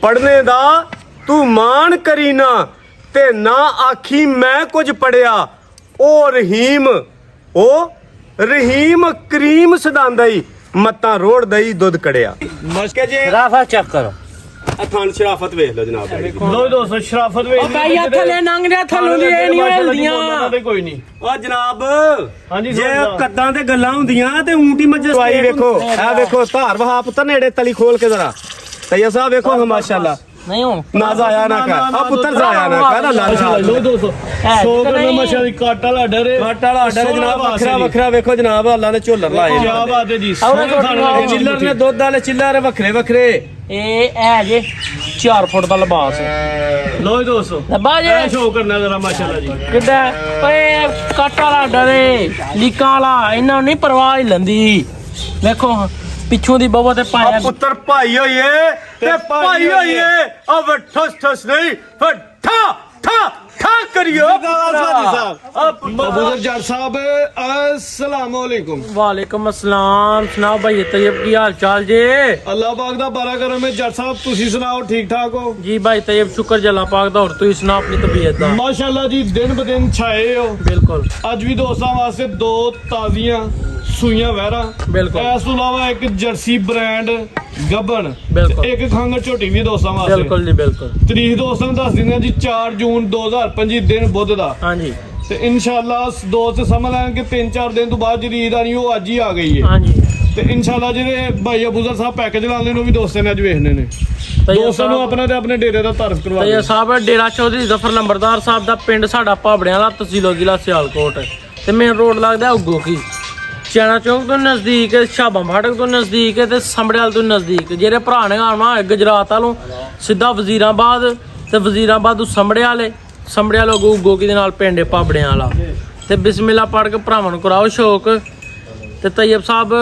पढ़ने दा तू मान करी ना ते ना आखी मैं कुछ पढ़िया ओ रहीम करीम सदांदई मत्ता रोड़ दई दुध कड़िया मशके जे शराफत चेक करो थान शराफत वेख लो जनाब लो दोस्तों शराफत वेख भाई थले नंग दे थल्लों दी ए नहीं हिलदियां कोई नहीं ओ जनाब ਹਾਂਜੀ ਜੇ ਕੱਦਾਂ ਤੇ ਗੱਲਾਂ ਹੁੰਦੀਆਂ ਤੇ ਊਂਟੀ ਮੱਝੇ ਸਵਾਈ ਵੇਖੋ ਇਹ ਵੇਖੋ ਧਾਰ ਵਹਾ ਪੁੱਤਰ ਨੇੜੇ ਤਲੀ ਖੋਲ ਕੇ ਜ਼ਰਾ ਤਈਆ ਸਾਹਿਬ ਵੇਖੋ ਮਾਸ਼ਾਅੱਲਾ नहीं हो ਨਾ ਜ਼ਾਇਆ ਨਾ ਕਰ ਆ ਪੁੱਤਰ ਜ਼ਾਇਆ ਨਾ ਕਰ ਅੱਲਾਹ ਲੋ ਦੋਸਤੋ 100 ਕਰਨਾ ਮਸ਼ਾ ਦੀ ਕੱਟ ਵਾਲਾ ਆਰਡਰ ਹੈ ਕੱਟ ਵਾਲਾ ਆਰਡਰ ਜਨਾਬ ਵੱਖਰਾ ਵੱਖਰਾ ਵੇਖੋ ਜਨਾਬ ਅੱਲਾਹ ਨੇ ਝੋਲਰ ਲਾਏ ਕੀ ਬਾਤ ਹੈ ਜੀ ਚਿੱਲਰ ਨੇ ਦੁੱਧ ਵਾਲੇ ਚਿੱਲਰ ਵੱਖਰੇ ਵੱਖਰੇ ਇਹ ਹੈ ਜੇ 4 ਫੁੱਟ ਦਾ ਲਿਬਾਸ ਲੋ ਦੋਸਤੋ ਲੱਭਾ ਜੇ ਇਹ ਸ਼ੋਅ ਕਰਨਾ ਜ਼ਰਾ ਮਾਸ਼ਾਅੱਲਾ ਜੀ ਕਿੱਦਾਂ ਓਏ ਕੱਟ ਵਾਲਾ ਡਰੇ ਲੀਕਾਂ ਵਾਲਾ ਇਹਨਾਂ ਨੂੰ ਨਹੀਂ ਪਰਵਾਹ ਹੀ ਲੰਦੀ ਵੇਖੋ ਪਿੱਛੋਂ ਦੀ ਬਵਾ ਤੇ ਪਾਇਆ ਪੁੱਤਰ ਭਾਈ ਹੋਈਏ ਤੇ ਭਾਈ ਹੋਈਏ ਅਬ ਠਸ ਠਸ ਨਹੀਂ ਫਿਰ ਠਾ ਠਾ ਠਾ ਕਰਿਓ अबूजर जट साहब अस्सलाम वालेकुम। वालेकुम अस्सलाम सुनाओ भाई तैयब की हाल चाल जे अल्लाह पाक दा बारा करम है जट साहब तुसी सुनाओ ठीक ठाक हो जी भाई तैयब शुक्र जल्ला पाक दा और तू सुना अपनी तबीयत दा माशाअल्लाह जी दिन ब दिन छाए हो बिल्कुल ਅੱਜ ਵੀ ਦੋਸਤਾਂ ਵਾਸਤੇ ਦੋ ਤਾਜ਼ੀਆਂ ਸੂਈਆਂ ਵਹਿਰਾਂ ਬਿਲਕੁਲ ਇਸ ਤੋਂ ਇਲਾਵਾ ਇੱਕ ਜਰਸੀ ਬ੍ਰਾਂਡ ਗੱਬਣ ਬਿਲਕੁਲ ਇੱਕ ਖੰਗਰ ਝੋਟੀ ਵੀ ਦੋਸਤਾਂ ਵਾਸਤੇ ਬਿਲकुल जी बिल्कुल ਤਰੀਕ ਦੋਸਤਾਂ ਨੂੰ ਦੱਸ ਦਿੰਦੇ ਹਾਂ ਜੀ 4 ਜੂਨ 2025 ਦਿਨ ਬੁੱਧ ਦਾ हाँ जी ਤੇ ਇਨਸ਼ਾਅੱਲਾ ਦੋਸਤ ਸਮਝ ਲੈਣ ਕਿ 3-4 ਦਿਨ ਤੋਂ ਬਾਅਦ ਜਿਹੜੀ ਈਦ ਆਣੀ ਉਹ ਅੱਜ ਹੀ ਆ ਗਈ ਹੈ हाँ जी ਤੇ ਇਨਸ਼ਾਅੱਲਾ ਜਿਹੜੇ ਭਾਈ ਅਬੂਜ਼ਰ ਸਾਹਿਬ ਪੈਕੇਜ ਲਾਉਂਦੇ ਨੇ ਉਹ ਵੀ ਦੋਸਤਾਂ ਨੇ ਅੱਜ ਵੇਖਣੇ ਨੇ तैयब ਦੋਸਤਾਂ ਨੂੰ ਆਪਣਾ ਤੇ ਆਪਣੇ ਡੇਰੇ ਦਾ ਤਾਰਫ ਕਰਵਾ ਤੈਯਬ ਦਿਓ ਸਾਹਿਬ ਡੇਰਾ ਚੌਧਰੀ ਜ਼ਫਰ ਲੰਬਰਦਾਰ ਸਾਹਿਬ ਦਾ ਪਿੰਡ ਸਾਡਾ ਭਾਬੜਿਆਂ ਦਾ ਤਹਿਸੀਲ ਜ਼ਿਲ੍ਹਾ ਸਿਆਲਕੋਟ ਤੇ ਮੇਨ ਰੋਡ ਲੱਗਦਾ ਉਗੋ ਕੀ ਚਾਣਾ ਚੌਕ ਤੋਂ ਨਜ਼ਦੀਕ ਸ਼ਾਬਾਂ ਫਾਟਕ ਤੋਂ ਨਜ਼ਦੀਕ ਤੇ ਸੰਭੜਿਆਲ ਤੋਂ ਨਜ਼ਦੀਕ ਜਿਹੜੇ ਭਰਾ ਨੇ ਆਉਣਾ ਹੋਏ ਗੁਜਰਾਤ ਵਾਲੋਂ ਸਿੱਧਾ ਵਜ਼ੀਰਾਬਾਦ ਤੇ ਵਜ਼ੀਰਾਬਾਦ ਤੋਂ ਸੰਭੜਿਆਲ ਉਗੋ ਕੀ ਦੇ ਨਾਲ ਪਿੰਡ ਭਾਬੜਿਆਂ ਵਾਲਾ ਤੇ ਬਿਸਮਿਲ੍ਲਾ ਪੜ੍ਹ ਕੇ ਭਰਾਵਾਂ ਨੂੰ ਕਰਾਓ ਸ਼ੌਕ ਤੇ ਤੈਯਬ ਸਾਹਿਬ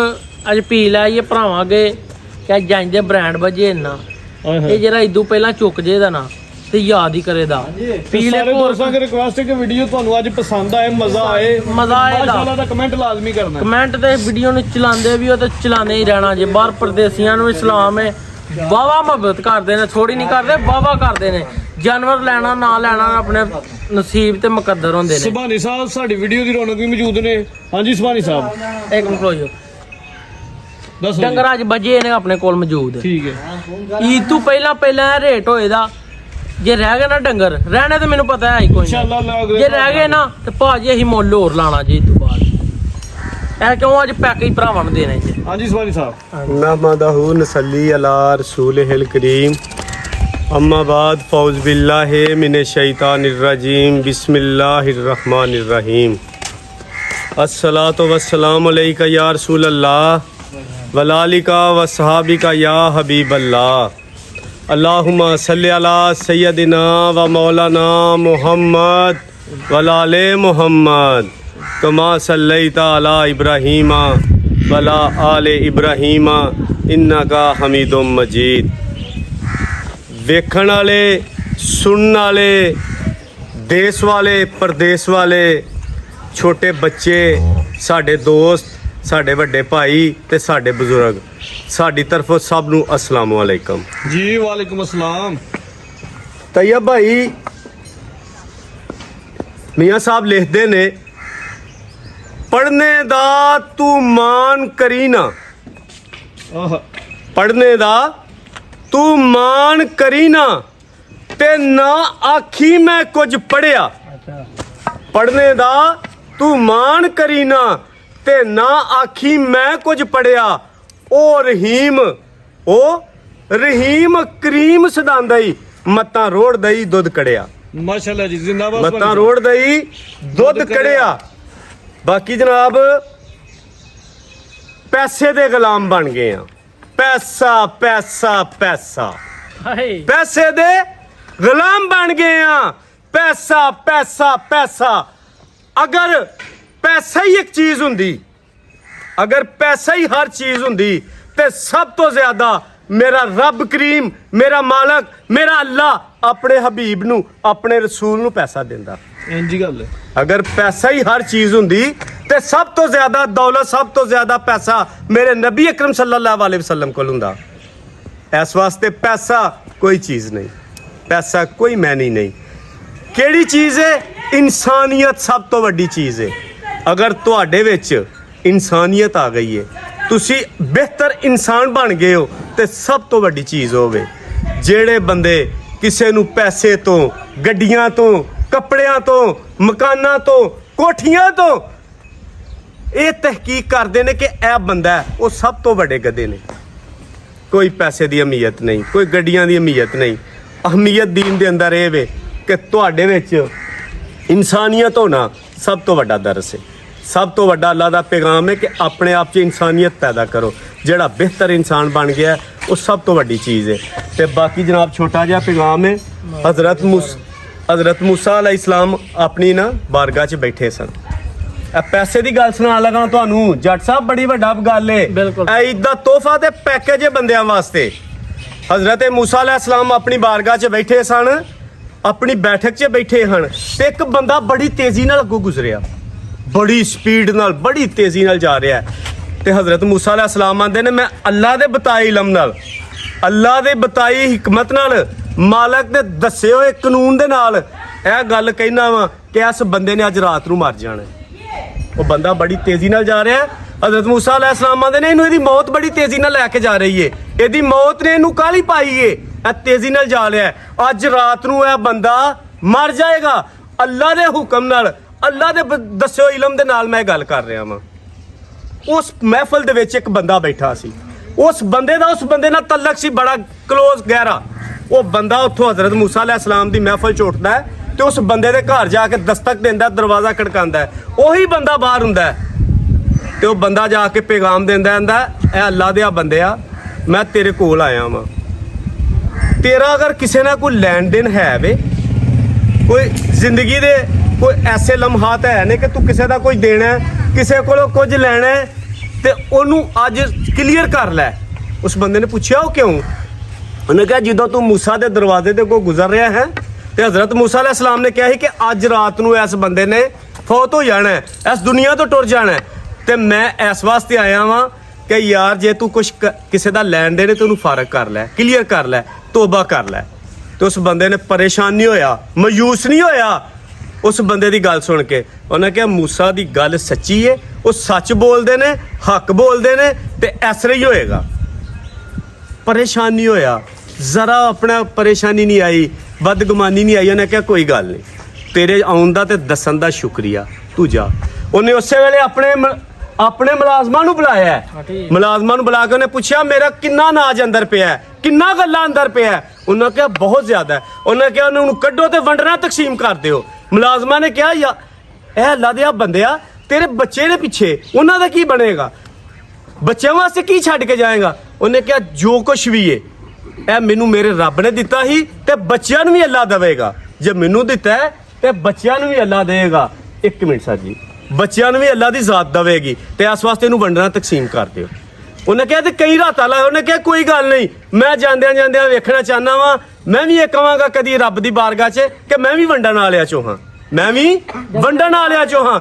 ਅੱਜ ਪੀ ਲਾਈਏ ਭਰਾਵਾਂ ਅੱਗੇ ਕਿ ਜਾਂਦੇ ਬ੍ਰਾਂਡ ਵਜੇ ਨਾ ਇਹ ਜਿਹੜਾ ਇਦੋਂ ਪਹਿਲਾਂ ਚੁੱਕ ਜੇ ਦਾ ਨਾ ਤੇ ਯਾਦ ਹੀ ਕਰੇ ਦਾ ਪੀ ਲੈ ਸਾਰੇ ਦੋਸਤਾਂ ਦੀ ਰਿਕੁਐਸਟ ਹੈ ਕਿ ਵੀਡੀਓ ਤੁਹਾਨੂੰ ਅੱਜ ਪਸੰਦ ਆਏ ਮਜ਼ਾ ਆਏ ਮਾਸ਼ਾਅੱਲਾ ਦਾ ਕਮੈਂਟ ਲਾਜ਼ਮੀ ਕਰਨਾ ਕਮੈਂਟ ਤੇ ਵੀਡੀਓ ਨੂੰ ਚਲਾਉਂਦੇ ਵੀ ਉਹ ਤੇ ਚਲਾਉਂਦੇ ਹੀ ਰਹਿਣਾ ਜੇ ਬਾਹਰ ਪਰਦੇਸੀਆਂ ਨੂੰ ਇਸਲਾਮ ਹੈ ਵਾਵਾ ਮੁਹੱਬਤ ਕਰਦੇ ਨੇ ਥੋੜੀ ਨਹੀਂ ਕਰਦੇ ਵਾਵਾ ਕਰਦੇ ਨੇ ਜਾਨਵਰ ਲੈਣਾ ਨਾ ਲੈਣਾ ਆਪਣੇ ਨਸੀਬ ਤੇ ਮੁਕੱਦਰ ਹੁੰਦੇ ਨੇ ਸੁਭਾਨੀ ਸਾਹਿਬ ਸਾਡੀ ਵੀਡੀਓ ਦੀ ਰੌਣਕ ਵੀ ਮੌਜੂਦ ਨੇ ਹਾਂਜੀ ਸੁਭਾਨੀ ਸਾਹਿਬ ਇੱਕ ਮਿੰਟ ਰੁਕੋ ਦੱਸੋ ਡੰਗਰ ਅੱਜ ਬੱਜੇ ਨੇ ਆਪਣੇ ਕੋਲ ਮੌਜੂਦ ਠੀਕ ਹੈ ਈਦ ਤੋਂ ਪਹਿਲਾਂ ਰੇਟ ਹੋਏ ਦਾ ਜੇ ਰਹਿ ਗਏ ਨਾ ਡੰਗਰ ਰਹਿਣੇ ਤੇ ਮੈਨੂੰ ਪਤਾ ਹੈ ਹੀ ਕੋਈ ਨਹੀਂ ਇਨਸ਼ਾਅੱਲਾ ਅੱਲਾਹ ਜੇ ਰਹਿ ਗਏ ਨਾ ਤੇ ਭਾਜੀ ਅਸੀਂ ਮੁੱਲ ਹੋਰ ਲਾਣਾ ਜੀ ਤੋਂ ਬਾਅਦ ਇਹ ਕਿਉਂ ਅੱਜ ਪੈਕੇਜ ਭਰਾਵਾਂ ਨੂੰ ਦੇਣੇ ਜੀ ਹਾਂਜੀ ਸੁਭਾਨੀ ਸਾਹਿਬ नहमदहू नसल्ली अला रसूलिहिल करीम अम्मा बाद फौज बिल्लाहि मिनश शैतानिर रजीम बिस्मिल्लाहिर रहमानिर रहीम अस्सलातु वस्सलामु अलैका या रसूल अल्लाह वलालिका व सहाबिका या हबीब अल्लाह अल्लाहुम्मा सल्लि अला सय्यदिना व मौलाना मुहम्मद वलाले मुहम्मद कमा सल्लैता अला इब्राहीमा वला आले इब्राहीमा इन्नका हमीदुम मजीद ਵੇਖਣ ਵਾਲੇ ਸੁਣਨ ਵਾਲੇ ਦੇਸ਼ ਵਾਲੇ ਪਰਦੇਸ ਵਾਲੇ ਛੋਟੇ ਬੱਚੇ ਸਾਡੇ ਦੋਸਤ ਸਾਡੇ ਵੱਡੇ ਭਾਈ ਤੇ ਸਾਡੇ ਬਜ਼ੁਰਗ ਸਾਡੀ ਤਰਫੋਂ ਸਭ ਨੂੰ ਅਸਲਾਮ ਵਾਲੇਕਮ ਜੀ ਵਾਲੇਕੁਮ ਅਸਲਾਮ ਤੈਯਬ ਭਾਈ ਮੀਆਂ ਸਾਹਿਬ ਲਿਖਦੇ ਨੇ ਪੜ੍ਹਨੇ ਦਾ ਤੂੰ ਮਾਨ ਕਰੀ ਨਾ ਆਹ ਪੜ੍ਹਨੇ ਦਾ ਤੂੰ ਮਾਨ ਕਰੀ ਨਾ ਤੇ ਨਾ ਆਖੀ ਮੈਂ ਕੁਝ ਪੜਿਆ ਪੜ੍ਹਨੇ ਦਾ ਤੂੰ ਮਾਨ ਕਰੀ ਨਾ ਤੇ ਨਾ ਆਖੀ ਮੈਂ ਕੁਝ ਪੜਿਆ ਉਹ ਰਹੀਮ ਕਰੀਮ ਸਦਾਂਦਈ ਮੱਤਾਂ ਰੋੜ ਦਈ ਦੁੱਧ ਕੜਿਆ ਮਾਸ਼ਾਅੱਲਾ ਜੀ ਜ਼ਿੰਦਾਬਾਦ ਮੱਤਾਂ ਰੋੜ ਦਈ ਦੁੱਧ ਕੜਿਆ ਬਾਕੀ ਜਨਾਬ ਪੈਸੇ ਦੇ ਗੁਲਾਮ ਬਣ ਗਏ ਆ पैसा पैसा पैसा पैसे दे गुलाम बन गए हैं पैसा पैसा पैसा अगर पैसा ही एक चीज हुंदी अगर पैसा ही हर चीज हुंदी ते सब तो ज्यादा मेरा रब करीम मेरा मालक मेरा अल्लाह अपने हबीब नू अपने रसूल नू पैसा देंदा ਇੰਜੀ ਗੱਲ ਹੈ अगर पैसा ही हर चीज हुंदी ते सब तो ज्यादा दौलत सब तो ज्यादा पैसा मेरे नबी अकरम सल्लल्लाहु अलैहि वसल्लम कोल हुंदा इस वास्ते पैसा ਕੋਈ ਚੀਜ਼ ਨਹੀਂ, ਪੈਸਾ ਕੋਈ ਮੈਨੀ ਨਹੀਂ। ਕਿਹੜੀ ਚੀਜ਼ ਹੈ? ਇਨਸਾਨੀਅਤ ਸਭ ਤੋਂ ਵੱਡੀ ਚੀਜ਼ ਹੈ। ਅਗਰ ਤੁਹਾਡੇ ਵਿੱਚ ਇਨਸਾਨੀਅਤ ਆ ਗਈ ਹੈ, ਤੁਸੀਂ ਬਿਹਤਰ ਇਨਸਾਨ ਬਣ ਗਏ ਹੋ, ਤੇ ਸਭ ਤੋਂ ਵੱਡੀ ਚੀਜ਼ ਹੋਵੇ। ਜਿਹੜੇ ਬੰਦੇ ਕਿਸੇ ਨੂੰ ਪੈਸੇ ਤੋਂ, ਗੱਡੀਆਂ ਤੋਂ, ਕੱਪੜਿਆਂ ਤੋਂ, ਮਕਾਨਾਂ ਤੋਂ, ਕੋਠੀਆਂ ਤੋਂ ਇਹ ਤਹਿਕੀਕ ਕਰਦੇ ਨੇ ਕਿ ਇਹ ਬੰਦਾ ਹੈ, ਉਹ ਸਭ ਤੋਂ ਵੱਡੇ ਗਧੇ ਨੇ। ਕੋਈ ਪੈਸੇ ਦੀ ਅਹਿਮੀਅਤ ਨਹੀਂ, ਕੋਈ ਗੱਡੀਆਂ ਦੀ ਅਹਿਮੀਅਤ ਨਹੀਂ। ਅਹਿਮੀਅਤ ਦੀਨ ਦੇ ਅੰਦਰ ਇਹ ਵੇ ਕਿ ਤੁਹਾਡੇ ਵਿੱਚ ਇਨਸਾਨੀਅਤ ਹੋਣਾ ਸਭ ਤੋਂ ਵੱਡਾ ਦਰਸ ਹੈ। ਸਭ ਤੋਂ ਵੱਡਾ ਅੱਲਾ ਦਾ ਪੈਗਾਮ ਹੈ ਕਿ ਆਪਣੇ ਆਪ 'ਚ ਇਨਸਾਨੀਅਤ ਪੈਦਾ ਕਰੋ। ਜਿਹੜਾ ਬਿਹਤਰ ਇਨਸਾਨ ਬਣ ਗਿਆ ਉਹ ਸਭ ਤੋਂ ਵੱਡੀ ਚੀਜ਼ ਹੈ। ਤੇ ਬਾਕੀ ਜਨਾਬ ਛੋਟਾ ਜਿਹਾ ਪੈਗਾਮ ਹੈ। ਹਜ਼ਰਤ ਮੂਸਾ अलैहिस्सलाम ਆਪਣੀ ਨਾ ਬਾਰਗਾਹ 'ਚ ਬੈਠੇ ਸਨ। ਇਹ ਪੈਸੇ ਦੀ ਗੱਲ ਸੁਣਾਉਣ ਲੱਗਾ ਤੁਹਾਨੂੰ ਜੱਟ ਸਾਹਿਬ, ਬੜੀ ਵੱਡਾ ਗੱਲ ਹੈ। ਇਹ ਦਾ ਤੋਹਫਾ ਤੇ ਪੈਕੇਜ ਹੈ ਬੰਦਿਆਂ ਵਾਸਤੇ। ਹਜ਼ਰਤ ਮੂਸਾ अलैहिस्सलाम ਆਪਣੀ ਬਾਰਗਾਹ 'ਚ ਬੈਠੇ ਸਨ, ਆਪਣੀ ਬੈਠਕ 'ਚ ਬੈਠੇ ਹਨ, ਤੇ ਇੱਕ ਬੰਦਾ ਬੜੀ ਤੇਜ਼ੀ ਨਾਲ ਅੱਗੋਂ ਗੁਜ਼ਰਿਆ, ਬੜੀ ਸਪੀਡ ਨਾਲ, ਬੜੀ ਤੇਜ਼ੀ ਨਾਲ ਜਾ ਰਿਹਾ। ਤੇ ਹਜ਼ਰਤ ਮੂਸਾ अलैहिस्सलाम ਆਂਦੇ ਨੇ, ਮੈਂ ਅੱਲਾ ਦੇ ਬਤਾਏ ਇਲਮ ਨਾਲ, ਅੱਲਾ ਦੇ ਬਤਾਈ ਹਿਕਮਤ ਨਾਲ, ਮਾਲਕ ਦੇ ਦੱਸੇ ਹੋਏ ਕਾਨੂੰਨ ਦੇ ਨਾਲ ਇਹ ਗੱਲ ਕਹਿਣਾ ਵਾ ਕਿ ਇਸ ਬੰਦੇ ਨੇ ਅੱਜ ਰਾਤ ਨੂੰ ਮਰ ਜਾਣਾ। ਉਹ ਬੰਦਾ ਬੜੀ ਤੇਜ਼ੀ ਨਾਲ ਜਾ ਰਿਹਾ। ਹਜ਼ਰਤ ਮੂਸਾ अलैहिस्सलाम ਆਂਦੇ ਨੇ, ਇਹਨੂੰ ਇਹਦੀ ਮੌਤ ਬੜੀ ਤੇਜ਼ੀ ਨਾਲ ਲੈ ਕੇ ਜਾ ਰਹੀ ਏ, ਇਹਦੀ ਮੌਤ ਨੇ ਇਹਨੂੰ ਕਾਹਲੀ ਪਾਈ ਏ, ਇਹ ਤੇਜ਼ੀ ਨਾਲ ਜਾ ਰਿਹਾ। ਅੱਜ ਰਾਤ ਨੂੰ ਇਹ ਬੰਦਾ ਮਰ ਜਾਏਗਾ। ਅੱਲਾ ਦੇ ਹੁਕਮ ਨਾਲ, ਅੱਲਾ ਦੇ ਦੱਸੇ ਹੋਏ ਇਲਮ ਦੇ ਨਾਲ ਮੈਂ ਗੱਲ ਕਰ ਰਿਹਾ ਵਾਂ। ਉਸ ਮਹਿਫਲ ਦੇ ਵਿੱਚ ਇੱਕ ਬੰਦਾ ਬੈਠਾ ਸੀ। ਉਸ ਬੰਦੇ ਨਾਲ ਤਲਕ ਸੀ ਬੜਾ ਕਲੋਜ਼, ਗਹਿਰਾ। ਉਹ ਬੰਦਾ ਉੱਥੋਂ ਹਜ਼ਰਤ ਮੂਸਾ अलैहिस्सलाम ਦੀ ਮਹਿਫਲ 'ਚ ਉੱਠਦਾ ਹੈ ਤੇ ਉਸ ਬੰਦੇ ਦੇ ਘਰ ਜਾ ਕੇ ਦਸਤਕ ਦਿੰਦਾ, ਦਰਵਾਜ਼ਾ ਖੜਕਾਉਂਦਾ। ਉਹੀ ਬੰਦਾ ਬਾਹਰ ਹੁੰਦਾ ਤੇ ਉਹ ਬੰਦਾ ਜਾ ਕੇ ਪੈਗਾਮ ਦਿੰਦਾ, ਇਹ ਅੱਲਾ ਦੇ ਬੰਦਿਆ, ਮੈਂ ਤੇਰੇ ਕੋਲ ਆਇਆ ਵਾਂ। ਤੇਰਾ ਅਗਰ ਕਿਸੇ ਨਾਲ ਕੋਈ ਲੈਣ ਦੇਣ ਹੈ ਵੇ, ਕੋਈ ਜ਼ਿੰਦਗੀ ਦੇ ਕੋਈ ਐਸੇ ਲਮਹਾਤ ਹੈ ਨੇ ਕਿ ਤੂੰ ਕਿਸੇ ਦਾ ਕੋਈ ਦੇਣਾ, ਕਿਸੇ ਕੋਲੋਂ ਕੁਝ ਲੈਣਾ, ਤੇ ਉਹਨੂੰ ਅੱਜ ਕਲੀਅਰ ਕਰ ਲੈ। ਉਸ ਬੰਦੇ ਨੇ ਪੁੱਛਿਆ, ਉਹ ਕਿਉਂ? ਉਹਨੇ ਕਿਹਾ, ਜਦੋਂ ਤੂੰ ਮੂਸਾ ਦੇ ਦਰਵਾਜ਼ੇ ਤੇ ਕੋਈ ਗੁਜ਼ਰ ਰਿਹਾ ਹੈ ਤੇ ਹਜ਼ਰਤ ਮੂਸਾ अलैहिस्सलाम ਨੇ ਕਿਹਾ ਸੀ ਕਿ ਅੱਜ ਰਾਤ ਨੂੰ ਇਸ ਬੰਦੇ ਨੇ ਫੌਤ ਹੋ ਜਾਣਾ, ਇਸ ਦੁਨੀਆ ਤੋਂ ਟੁਰ ਜਾਣਾ, ਤੇ ਮੈਂ ਇਸ ਵਾਸਤੇ ਆਇਆ ਵਾਂ ਕਿ ਯਾਰ ਜੇ ਤੂੰ ਕੁਝ ਕਿਸੇ ਦਾ ਲੈਣ ਦੇਣੇ ਤੇ ਉਹਨੂੰ ਫਾਰਗ ਕਰ ਲੈ, ਕਲੀਅਰ ਕਰ ਲੈ, ਤੋਬਾ ਕਰ ਲੈ। ਤੇ ਉਸ ਬੰਦੇ ਨੇ ਪਰੇਸ਼ਾਨ ਨਹੀਂ ਹੋਇਆ, ਮਾਯੂਸ ਨਹੀਂ ਹੋਇਆ ਉਸ ਬੰਦੇ ਦੀ ਗੱਲ ਸੁਣ ਕੇ। ਉਹਨੇ ਕਿਹਾ, ਮੂਸਾ ਦੀ ਗੱਲ ਸੱਚੀ ਹੈ, ਉਹ ਸੱਚ ਬੋਲਦੇ ਨੇ, ਹੱਕ ਬੋਲਦੇ ਨੇ, ਤੇ ਐਸਾ ਹੀ ਹੋਏਗਾ। ਪਰੇਸ਼ਾਨ ਨਹੀਂ ਹੋਇਆ, ਜ਼ਰਾ ਆਪਣਾ ਪਰੇਸ਼ਾਨੀ ਨਹੀਂ ਆਈ, ਬਦਗੁਮਾਨੀ ਨਹੀਂ ਆਈ। ਉਹਨੇ ਕਿਹਾ, ਕੋਈ ਗੱਲ ਨਹੀਂ, ਤੇਰੇ ਆਉਣ ਦਾ ਤੇ ਦੱਸਣ ਦਾ ਸ਼ੁਕਰੀਆ, ਤੂੰ ਜਾ। ਉਹਨੇ ਉਸੇ ਵੇਲੇ ਆਪਣੇ ਮੁਲਾਜ਼ਮਾਂ ਨੂੰ ਬੁਲਾਇਆ। ਮੁਲਾਜ਼ਮਾਂ ਨੂੰ ਬੁਲਾ ਕੇ ਉਹਨੇ ਪੁੱਛਿਆ, ਮੇਰਾ ਕਿੰਨਾ ਨਾਜ ਅੰਦਰ ਪਿਆ, ਕਿੰਨਾ ਗੱਲਾਂ ਅੰਦਰ ਪਿਆ? ਉਹਨਾਂ ਕਿਹਾ, ਬਹੁਤ ਜ਼ਿਆਦਾ। ਉਹਨੇ ਕਿਹਾ, ਉਹਨੂੰ ਕੱਢੋ ਤੇ ਵੰਡਣਾ ਤਕਸੀਮ ਕਰ ਦਿਓ। ਮੁਲਾਜ਼ਮਾਂ ਨੇ ਕਿਹਾ, ਯਾ ਇਹ ਅੱਲਾ ਦੇ ਬੰਦਿਆ, ਤੇਰੇ ਬੱਚੇ ਦੇ ਪਿੱਛੇ ਉਹਨਾਂ ਦਾ ਕੀ ਬਣੇਗਾ? ਬੱਚਿਆਂ ਵਾਸਤੇ ਕੀ ਛੱਡ ਕੇ ਜਾਏਗਾ? ਉਹਨੇ ਕਿਹਾ, ਜੋ ਕੁਛ ਵੀ ਹੈ ਇਹ ਮੈਨੂੰ ਮੇਰੇ ਰੱਬ ਨੇ ਦਿੱਤਾ ਹੀ, ਤੇ ਬੱਚਿਆਂ ਨੂੰ ਵੀ ਅੱਲਾ ਦੇਵੇਗਾ। ਜੇ ਮੈਨੂੰ ਦਿੱਤਾ ਹੈ ਤੇ ਬੱਚਿਆਂ ਨੂੰ ਵੀ ਅੱਲਾ ਦੇਵੇਗਾ। ਇੱਕ ਮਿੰਟ ਸਰ ਜੀ, ਬੱਚਿਆਂ ਨੂੰ ਵੀ ਅੱਲਾ ਦੀ ਜ਼ਾਤ ਦੇਵੇਗੀ, ਤੇ ਇਸ ਵਾਸਤੇ ਇਹਨੂੰ ਵੰਡਣਾ ਤਕਸੀਮ ਕਰ ਦਿਓ। ਉਹਨੇ ਕਿਹਾ, ਤੇ ਕਈ ਰਾਤਾਂ ਲਾਏ। ਉਹਨੇ ਕਿਹਾ, ਕੋਈ ਗੱਲ ਨਹੀਂ, ਮੈਂ ਜਾਂਦਿਆਂ ਵੇਖਣਾ ਚਾਹੁੰਦਾ ਵਾਂ, ਮੈਂ ਵੀ ਇਹ ਕਹਾਂਗਾ ਕਦੀ ਰੱਬ ਦੀ ਬਾਰਗਾਹ 'ਚ ਕਿ ਮੈਂ ਵੀ ਵੰਡਣ ਵਾਲਿਆਂ 'ਚੋਂ ਹਾਂ, ਮੈਂ ਵੀ ਵੰਡਣ ਵਾਲਿਆਂ 'ਚੋਂ ਹਾਂ।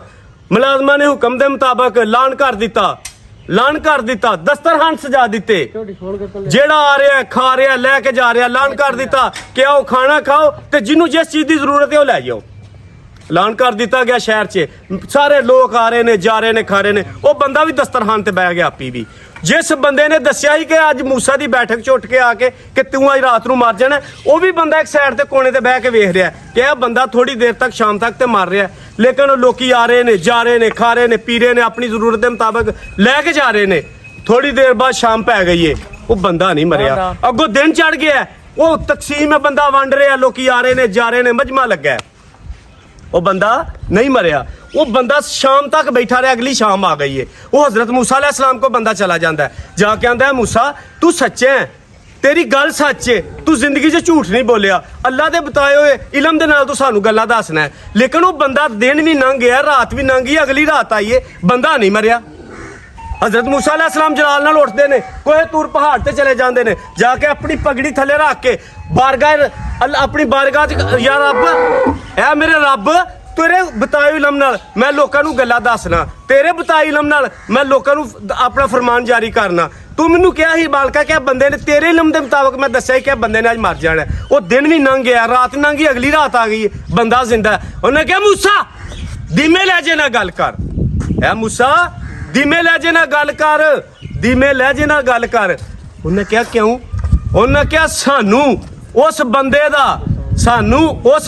ਮੁਲਾਜ਼ਮਾਂ ਨੇ ਹੁਕਮ ਦੇ ਮੁਤਾਬਕ ਐਲਾਨ ਕਰ ਦਿੱਤਾ, ਦਸਤਰਖਾਨ ਸਜਾ ਦਿੱਤੇ। ਜਿਹੜਾ ਆ ਰਿਹਾ ਖਾ ਰਿਹਾ, ਲੈ ਕੇ ਜਾ ਰਿਹਾ, ਐਲਾਨ ਕਰ ਦਿੱਤਾ ਕਿ ਆਓ ਖਾਣਾ ਖਾਓ, ਤੇ ਜਿਹਨੂੰ ਜਿਸ ਚੀਜ਼ ਦੀ ਜ਼ਰੂਰਤ ਹੈ ਉਹ ਲੈ ਜਾਓ। ਐਲਾਨ ਕਰ ਦਿੱਤਾ ਗਿਆ ਸ਼ਹਿਰ 'ਚ, ਸਾਰੇ ਲੋਕ ਆ ਰਹੇ ਨੇ, ਜਾ ਰਹੇ ਨੇ, ਖਾ ਰਹੇ ਨੇ। ਉਹ ਬੰਦਾ ਵੀ ਦਸਤਰਖਾਨ ਤੇ ਬਹਿ ਗਿਆ ਆਪੀ ਵੀ। ਜਿਸ ਬੰਦੇ ਨੇ ਦੱਸਿਆ ਹੀ ਕਿ ਅੱਜ ਮੂਸਾ ਦੀ ਬੈਠਕ 'ਚ ਉੱਠ ਕੇ ਆ ਕੇ ਕਿ ਤੂੰ ਅੱਜ ਰਾਤ ਨੂੰ ਮਰ ਜਾਣਾ, ਉਹ ਵੀ ਬੰਦਾ ਇੱਕ ਸਾਈਡ ਤੇ ਕੋਨੇ ਤੇ ਬਹਿ ਕੇ ਵੇਖ ਰਿਹਾ ਕਿ ਇਹ ਬੰਦਾ ਥੋੜੀ ਦੇਰ ਤੱਕ, ਸ਼ਾਮ ਤੱਕ ਤੇ ਮਰ ਰਿਹਾ। ਲੇਕਿਨ ਉਹ ਲੋਕੀ ਆ ਰਹੇ ਨੇ, ਜਾ ਰਹੇ ਨੇ, ਖਾ ਰਹੇ ਨੇ, ਪੀ ਰਹੇ ਨੇ, ਆਪਣੀ ਜ਼ਰੂਰਤ ਦੇ ਮੁਤਾਬਕ ਲੈ ਕੇ ਜਾ ਰਹੇ ਨੇ। ਥੋੜੀ ਦੇਰ ਬਾਅਦ ਸ਼ਾਮ ਪੈ ਗਈ ਏ, ਉਹ ਬੰਦਾ ਨਹੀਂ ਮਰਿਆ, ਅੱਗੋਂ ਦਿਨ ਚੜ ਗਿਆ। ਉਹ ਤਕਸੀਮ ਹੈ, ਬੰਦਾ ਵੰਡ ਰਿਹਾ, ਲੋਕੀ ਆ ਰਹੇ ਨੇ, ਜਾ ਰਹੇ ਨੇ, ਮਜਮਾ ਲੱਗਾ, ਉਹ ਬੰਦਾ ਨਹੀਂ ਮਰਿਆ। ਉਹ ਬੰਦਾ ਸ਼ਾਮ ਤੱਕ ਬੈਠਾ ਰਿਹਾ। ਅਗਲੀ ਸ਼ਾਮ ਆ ਗਈ ਹੈ, ਉਹ ਹਜ਼ਰਤ ਮੂਸਾ अलैहिस्सलाम को ਬੰਦਾ ਚਲਾ ਜਾਂਦਾ ਹੈ, ਜਾ ਕੇ ਆਂਦਾ ਹੈ, ਮੂਸਾ ਤੂੰ ਸੱਚਾ ਹੈ, ਤੇਰੀ ਗੱਲ ਸੱਚ ਹੈ, ਤੂੰ ਜ਼ਿੰਦਗੀ 'ਚ ਝੂਠ ਨਹੀਂ ਬੋਲਿਆ, ਅੱਲਾ ਦੇ ਬਤਾਏ ਹੋਏ ਇਲਮ ਦੇ ਨਾਲ ਤੂੰ ਸਾਨੂੰ ਗੱਲਾਂ ਦੱਸਣਾ ਹੈ। ਲੇਕਿਨ ਉਹ ਬੰਦਾ ਦਿਨ ਵੀ ਲੰਘ ਗਿਆ, ਰਾਤ ਵੀ ਲੰਘ ਗਈ, ਅਗਲੀ ਰਾਤ ਆਈ ਹੈ, ਬੰਦਾ ਨਹੀਂ ਮਰਿਆ। हजरत मूसा अलैहिस्सलाम जलाल नाल उठते ने, कोहे तूर पहाड़ ते चले जाते ने, जाके अपनी पगड़ी थले रख के बारगाह अपनी बारगाह या रब ऐ मेरे रब तेरे बताए इलम नाल मैं लोकां नूं गल्लां दसना, तेरे बताए इलम नाल मैं लोकां नूं अपना फरमान जारी करना, ਤੂੰ ਮੈਨੂੰ ਕਿਹਾ ਸੀ ਬਾਲਕਾ ਕਿ ਬੰਦੇ ਨੇ ਤੇਰੇ ਇਲਮ ਦੇ ਮੁਤਾਬਕ ਮੈਂ ਦੱਸਿਆ ਕਿ ਬੰਦੇ ਨੇ ਅੱਜ ਮਰ ਜਾਣਾ। ਉਹ ਦਿਨ ਵੀ ਲੰਘ ਗਿਆ, ਰਾਤ ਲੰਘ ਗਈ, ਅਗਲੀ ਰਾਤ ਆ ਗਈ, ਬੰਦਾ ਜ਼ਿੰਦਾ। ਉਹਨੇ ਕਿਹਾ ਮੂਸਾ ਧੀਮੇ ਲਹਿਜੇ ਨਾਲ ਗੱਲ ਕਰ, ਐ ਮੂਸਾ ਧੀਮੇ ਲਹਿਜੇ ਨਾਲ ਗੱਲ ਕਰ, ਧੀਮੇ ਲਹਿਜੇ ਨਾਲ ਗੱਲ ਕਰ। ਉਹਨੇ ਕਿਹਾ ਕਿਉਂ? ਉਹਨੇ ਕਿਹਾ ਸਾਨੂੰ ਉਸ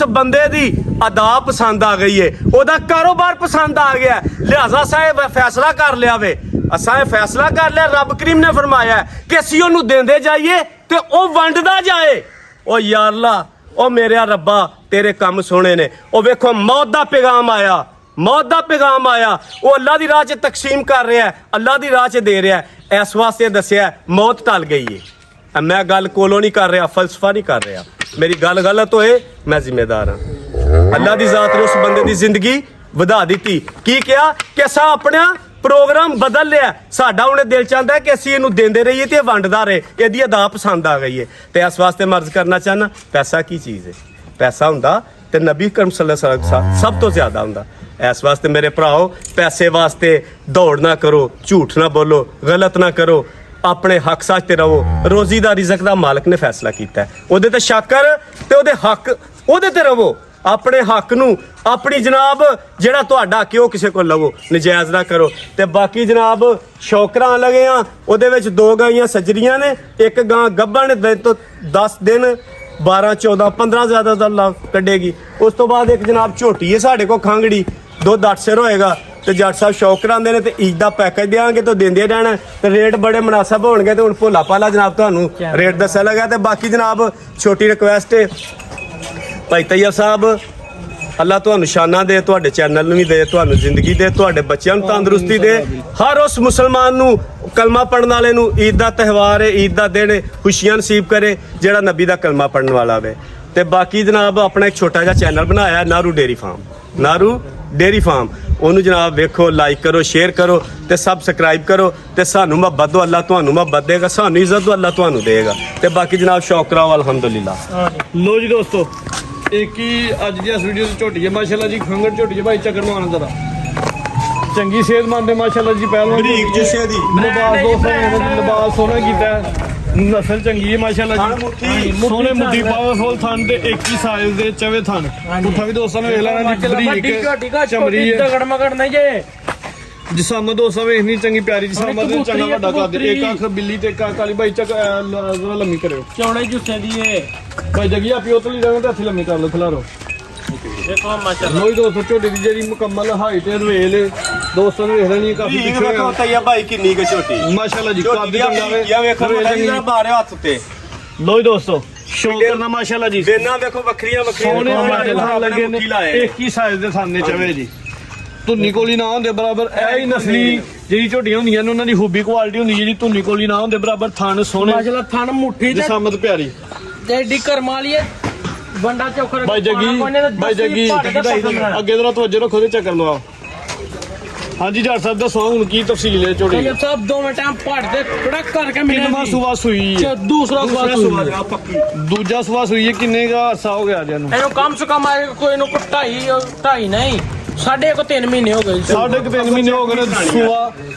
ਬੰਦੇ ਦੀ ਅਦਾ ਪਸੰਦ ਆ ਗਈ ਏ, ਉਹਦਾ ਕਾਰੋਬਾਰ ਪਸੰਦ ਆ ਗਿਆ, ਲਿਹਾਜ਼ਾ ਸਾਹਿਬ ਫੈਸਲਾ ਕਰ ਲਿਆ ਵੇ। ਅਸਾਂ ਇਹ ਫੈਸਲਾ ਕਰ ਲਿਆ, ਰੱਬ ਕਰੀਮ ਨੇ ਫਰਮਾਇਆ ਕਿ ਅਸੀਂ ਉਹਨੂੰ ਦਿੰਦੇ ਜਾਈਏ ਤੇ ਉਹ ਵੰਡਦਾ ਜਾਏ। ਉਹ ਯਾ ਅੱਲਾ, ਉਹ ਮੇਰੇ ਰੱਬਾ ਤੇਰੇ ਕੰਮ ਸੋਹਣੇ ਨੇ। ਉਹ ਵੇਖੋ ਮੌਤ ਦਾ ਪੈਗਾਮ ਆਇਆ, ਮੌਤ ਦਾ ਪੈਗਾਮ ਆਇਆ, ਉਹ ਅੱਲਾ ਦੀ ਰਾਹ 'ਚ ਤਕਸੀਮ ਕਰ ਰਿਹਾ, ਅੱਲਾ ਦੀ ਰਾਹ 'ਚ ਦੇ ਰਿਹਾ। ਇਸ ਵਾਸਤੇ ਦੱਸਿਆ ਮੌਤ ਟਲ ਗਈ ਏ। ਮੈਂ ਗੱਲ ਕੋਲੋਂ ਨਹੀਂ ਕਰ ਰਿਹਾ, ਫਲਸਫਾ ਨਹੀਂ ਕਰ ਰਿਹਾ। ਮੇਰੀ ਗੱਲ ਗਲਤ ਹੋਏ ਮੈਂ ਜ਼ਿੰਮੇਦਾਰ ਹਾਂ। ਅੱਲਾ ਦੀ ਜ਼ਾਤ ਨੇ ਉਸ ਬੰਦੇ ਦੀ ਜ਼ਿੰਦਗੀ ਵਧਾ ਦਿੱਤੀ। ਕੀ ਕਿਹਾ ਕਿ ਅਸਾਂ ਆਪਣਾ ਪ੍ਰੋਗਰਾਮ ਬਦਲ ਲਿਆ, ਸਾਡਾ ਉਹਨੇ ਦਿਲ ਚਾਹੁੰਦਾ ਕਿ ਅਸੀਂ ਇਹਨੂੰ ਦਿੰਦੇ ਰਹੀਏ ਤੇ ਇਹ ਵੰਡਦਾ ਰਹੇ, ਇਹਦੀ ਅਦਾ ਪਸੰਦ ਆ ਗਈ ਹੈ। ਤੇ ਇਸ ਵਾਸਤੇ ਮਰਜ਼ ਕਰਨਾ ਚਾਹਨਾ, ਪੈਸਾ ਕੀ ਚੀਜ਼ ਹੈ? ਪੈਸਾ ਹੁੰਦਾ ਤੇ ਨਬੀ ਕਰਮ ਸੱਲੱਲਾਹੁ ਅਲੈहि ਵਸੱਲਮ ਸਭ ਤੋਂ ਜ਼ਿਆਦਾ ਹੁੰਦਾ। ਇਸ ਵਾਸਤੇ ਮੇਰੇ ਭਰਾਓ, ਪੈਸੇ ਵਾਸਤੇ ਦੌੜ ਨਾ ਕਰੋ, ਝੂਠ ਨਾ ਬੋਲੋ, ਗਲਤ ਨਾ ਕਰੋ, ਆਪਣੇ ਹੱਕ ਸੱਚ ਤੇ ਰਹੋ। ਰੋਜ਼ੀ ਦਾ ਰਿਜ਼ਕ ਦਾ ਮਾਲਕ ਨੇ ਫੈਸਲਾ ਕੀਤਾ, ਉਹਦੇ ਤੇ ਸ਼ੱਕ ਕਰ ਤੇ ਉਹਦੇ ਹੱਕ ਉਹਦੇ ਤੇ ਰਹੋ। ਆਪਣੇ ਹੱਕ ਨੂੰ ਆਪਣੀ ਜਨਾਬ ਜਿਹੜਾ ਤੁਹਾਡਾ ਹੱਕ ਉਹ ਕਿਸੇ ਕੋਲ ਲਵੋ, ਨਜਾਇਜ਼ ਨਾ ਕਰੋ। ਤੇ ਬਾਕੀ ਜਨਾਬ ਸ਼ੌਕਰਾਂ ਲਗੇ ਆ, ਉਹਦੇ ਵਿੱਚ 2 ਗਾਈਆਂ ਸੱਜਰੀਆਂ ਨੇ, 1 ਗਾਂ ਗੱਭਣ ਦਿਨ ਤੋਂ 10 ਦਿਨ 12 14 15 ਜ਼ਿਆਦਾ ਦਾ ਲਾ ਕੱਢੇਗੀ। ਉਸ ਤੋਂ ਬਾਅਦ ਇੱਕ ਜਨਾਬ ਝੋਟੀ ਹੈ ਸਾਡੇ ਕੋਲ ਖਾਂਗੜੀ, ਦੁੱਧ 8 ਸਿਰ ਹੋਏਗਾ। ਤੇ ਜੱਟ ਸਾਹਿਬ ਸ਼ੌਕ ਕਰਾਉਂਦੇ ਨੇ ਤੇ ਈਦ ਦਾ ਪੈਕੇਜ ਦੇਵਾਂਗੇ ਤਾਂ ਦਿੰਦੇ ਰਹਿਣਾ ਤੇ ਰੇਟ ਬੜੇ ਮੁਨਾਸਬ ਹੋਣਗੇ। ਤੇ ਹੁਣ ਭੋਲਾ ਪਾਲਾ ਜਨਾਬ ਤੁਹਾਨੂੰ ਰੇਟ ਦੱਸਿਆ ਲੱਗਾ। ਤੇ ਬਾਕੀ ਜਨਾਬ ਛੋਟੀ ਰਿਕੁਐਸਟ ਹੈ ਭਾਈ ਤੈਯਬ ਸਾਹਿਬ, ਅੱਲਾ ਤੁਹਾਨੂੰ ਸ਼ਾਨਾਂ ਦੇ, ਤੁਹਾਡੇ ਚੈਨਲ ਨੂੰ ਵੀ ਦੇ, ਤੁਹਾਨੂੰ ਜ਼ਿੰਦਗੀ ਦੇ, ਤੁਹਾਡੇ ਬੱਚਿਆਂ ਨੂੰ ਤੰਦਰੁਸਤੀ ਦੇ। ਹਰ ਉਸ ਮੁਸਲਮਾਨ ਨੂੰ, ਕਲਮਾ ਪੜਨ ਵਾਲੇ ਨੂੰ ਈਦ ਦਾ ਤਿਉਹਾਰ ਹੈ, ਈਦ ਦਾ ਦਿਨ ਖੁਸ਼ੀਆਂ ਨਸੀਬ ਕਰੇ ਜਿਹੜਾ ਨਬੀ ਦਾ ਕਲਮਾ ਪੜਨ ਵਾਲਾ ਹੋਵੇ। ਤੇ ਬਾਕੀ ਜਨਾਬ ਆਪਣਾ ਇੱਕ ਛੋਟਾ ਜਿਹਾ ਚੈਨਲ ਬਣਾਇਆ ਨਾਰੂ ਡੇਰੀ ਫਾਰਮ, ਨਾਰੂ ਡੇਰੀ ਫਾਰਮ, ਉਹਨੂੰ ਜਨਾਬ ਵੇਖੋ, ਲਾਈਕ ਕਰੋ, ਸ਼ੇਅਰ ਕਰੋ ਤੇ ਸਬਸਕ੍ਰਾਈਬ ਕਰੋ। ਤੇ ਸਾਨੂੰ ਮੁਹੱਬਤ ਦੋ, ਅੱਲਾ ਤੁਹਾਨੂੰ ਮੁਹੱਬਤ ਦੇਗਾ, ਸਾਨੂੰ ਇੱਜ਼ਤ ਦੋ, ਅੱਲਾ ਤੁਹਾਨੂੰ ਦੇਗਾ। ਤੇ ਬਾਕੀ ਜਨਾਬ ਸ਼ੌਕ ਕਰਾਓ, ਅਲਹਮਦੁਲਿਲਾ। ਲੋ ਜੀ ਦੋਸਤੋ, ਇੱਕ ਹੀ ਅੱਜ ਦੀ ਇਸ ਵੀਡੀਓ 'ਚ ਝੋਟੀ ਹੈ ਮਾਸ਼ਾਅੱਲਾ ਜੀ, ਖੰਗੜ ਝੋਟੀ ਹੈ ਭਾਈ, ਚੱਕਰ ਮਾਰਨ ਜ਼ਰਾ ਚੰਗੀ ਸਿਹਤਮੰਦ ਹੈ ਮਾਸ਼ਾਅੱਲਾ ਜੀ। ਪਹਿਲਵਾਨ ਬਰੀਕ ਜਿਸੇ ਦੀ ਲਿਬਾਸ ਦੋਸਤੋ ਨੇ ਲਿਬਾਸ ਸੋਹਣਾ ਕੀਤਾ ਹੈ, ਨਸਲ ਚੰਗੀ ਹੈ ਮਾਸ਼ਾਅੱਲਾ ਜੀ। ਸੋਹਣੇ ਮੁੱਢੀ ਪਾਵਰਫੁਲ ਥਣ ਤੇ ਇੱਕ ਹੀ ਸਾਈਜ਼ ਦੇ ਚਵੇ ਥਣ। ਪੁੱਠਾ ਵੀ ਦੋਸਤਾਂ ਨੇ ਵੇਖ ਲੈਣਾ ਜੀ, ਬਰੀਕ ਚਮੜੀ ਹੈ, ਤਗੜ ਮਗੜ ਨਹੀਂ ਜੇ ਜਿਸਮ ਦੋਸਤਾਂ ਵੇਖਣੀ ਚੰਗੀ ਪਿਆਰੀ ਜਿਸਮ ਤੇ ਚੰਗਾ ਵੱਡਾ ਕਰ ਦੇ। ਇੱਕ ਅੱਖ ਬਿੱਲੀ ਤੇ ਇੱਕ ਅੱਖ ਕਾਲੀ ਭਾਈ ਚੱਕ ਜ਼ਰਾ ਲੰਮੀ ਕਰਿਓ, ਚੌੜੇ ਜੁੱਸੇ ਦੀ ਏ ਭਾਈ ਜਗੀਆ ਪਿਓ ਤੋਂ ਲਈ ਜਾਵਾਂ ਤੇ ਹੱਥੀ ਲੰਮੀ ਕਰ ਲਓ, ਖਿਲਾਰੋ। ਦੇਖੋ ਮਾਸ਼ਾਅੱਲਾ ਲੋਈ ਦੋਸਤੋ ਝੋਟੀ ਦੀ ਜਿਹੜੀ ਮੁਕੰਮਲ ਹਾਈਟ ਤੇ ਰਵੇਲ ਦੋਸਤਾਂ ਨੂੰ ਵੇਖ ਲੈਣੀ ਕਾਫੀ ਠੀਕ ਵੇਖੋ ਤੈਯਬ ਭਾਈ ਕਿੰਨੀ ਕੁ ਛੋਟੀ ਮਾਸ਼ਾਅੱਲਾ ਜੀ, ਝੋਟੀ ਦੀਆਂ ਬਰੀਕੀਆਂ ਵੇਖੋ ਮੜਾ ਬਾਰੇ ਹੱਥ ਤੇ। ਲੋਈ ਦੋਸਤੋ ਸ਼ੌਕ ਕਰਨਾ ਮਾਸ਼ਾਅੱਲਾ ਜੀ, ਵੇਨਾਂ ਵੇਖੋ ਵੱਖਰੀਆਂ ਸੋਹਣੇ ਵੱਖਰੀਆਂ ਲੱਗੇ ਨੇ, ਇੱਕ ਹੀ ਸਾਈਜ਼ ਦੇ ਸਾਹਮਣੇ ਚਵੇ ਜੀ। ਧੁੰਨੀ ਕੋਲੀ ਨਾ ਹੁੰਦੇ ਬਰਾਬਰ, ਇਹ ਹੀ ਨਸਲੀ ਜਿਹੜੀ ਝੋਟੀਆਂ ਹੁੰਦੀਆਂ ਨੇ ਉਹਨਾਂ ਦੀ ਖੂਬੀ ਕੁਆਲਿਟੀ ਹੁੰਦੀ ਜਿਹੜੀ ਧੁੰਨੀ ਕੋਲੀ ਨਾ ਹੁੰਦੇ ਬਰਾਬਰ, ਥਣ ਸੋਹਣੇ ਮਾਸ਼ਾਅੱਲਾ, ਥਣ ਮੁੱਠੀ ਤੇ ਜਿਸਮਤ ਪਿਆਰੀ ਤੇ ਏਡੀ ਕਰਮਾਂ ਵਾਲੀ ਏ, ਬੰਦਾ ਚੋਖਰ ਬਾਈ ਜੱਗੀ ਅੱਗੇ ਜਰਾ ਤਵੱਜੋ ਰੱਖੋ ਤੇ ਚੱਕਰ ਲਵਾਓ। ਹਾਂਜੀ ਜੱਟ ਸਾਹਿਬ ਦੱਸੋ ਹੁਣ ਕੀ ਤਫਸੀਲ ਹੈ ਝੋਟੀ ਦੀ? ਤੈਯਬ ਸਾਹਿਬ 2 ਮਿੰਟਾਂ ਪੜ ਦੇ ਕੜਕ ਕਰਕੇ ਕਿੰਨਾ ਸੁਬਾ ਸੂਈ ਹੈ? ਦੂਸਰਾ ਸੁਬਾ ਪੱਕੀ ਦੂਜਾ ਸੁਬਾ ਸੂਈ ਹੈ, ਕਿੰਨੇ ਦਾ ਅਰਸਾ ਹੋ ਗਿਆ ਜੀ ਇਹਨੂੰ? ਇਹਨੂੰ ਕਮ ਸੇ ਕਮ ਆਏ ਕੋਈ ਨੂੰ 2.5 ਨਹੀਂ 3.5 ਮਹੀਨੇ ਹੋ ਗਏ। 3.5 ਮਹੀਨੇ ਹੋ ਗਏ ਨੇ ਸੁਬਾ।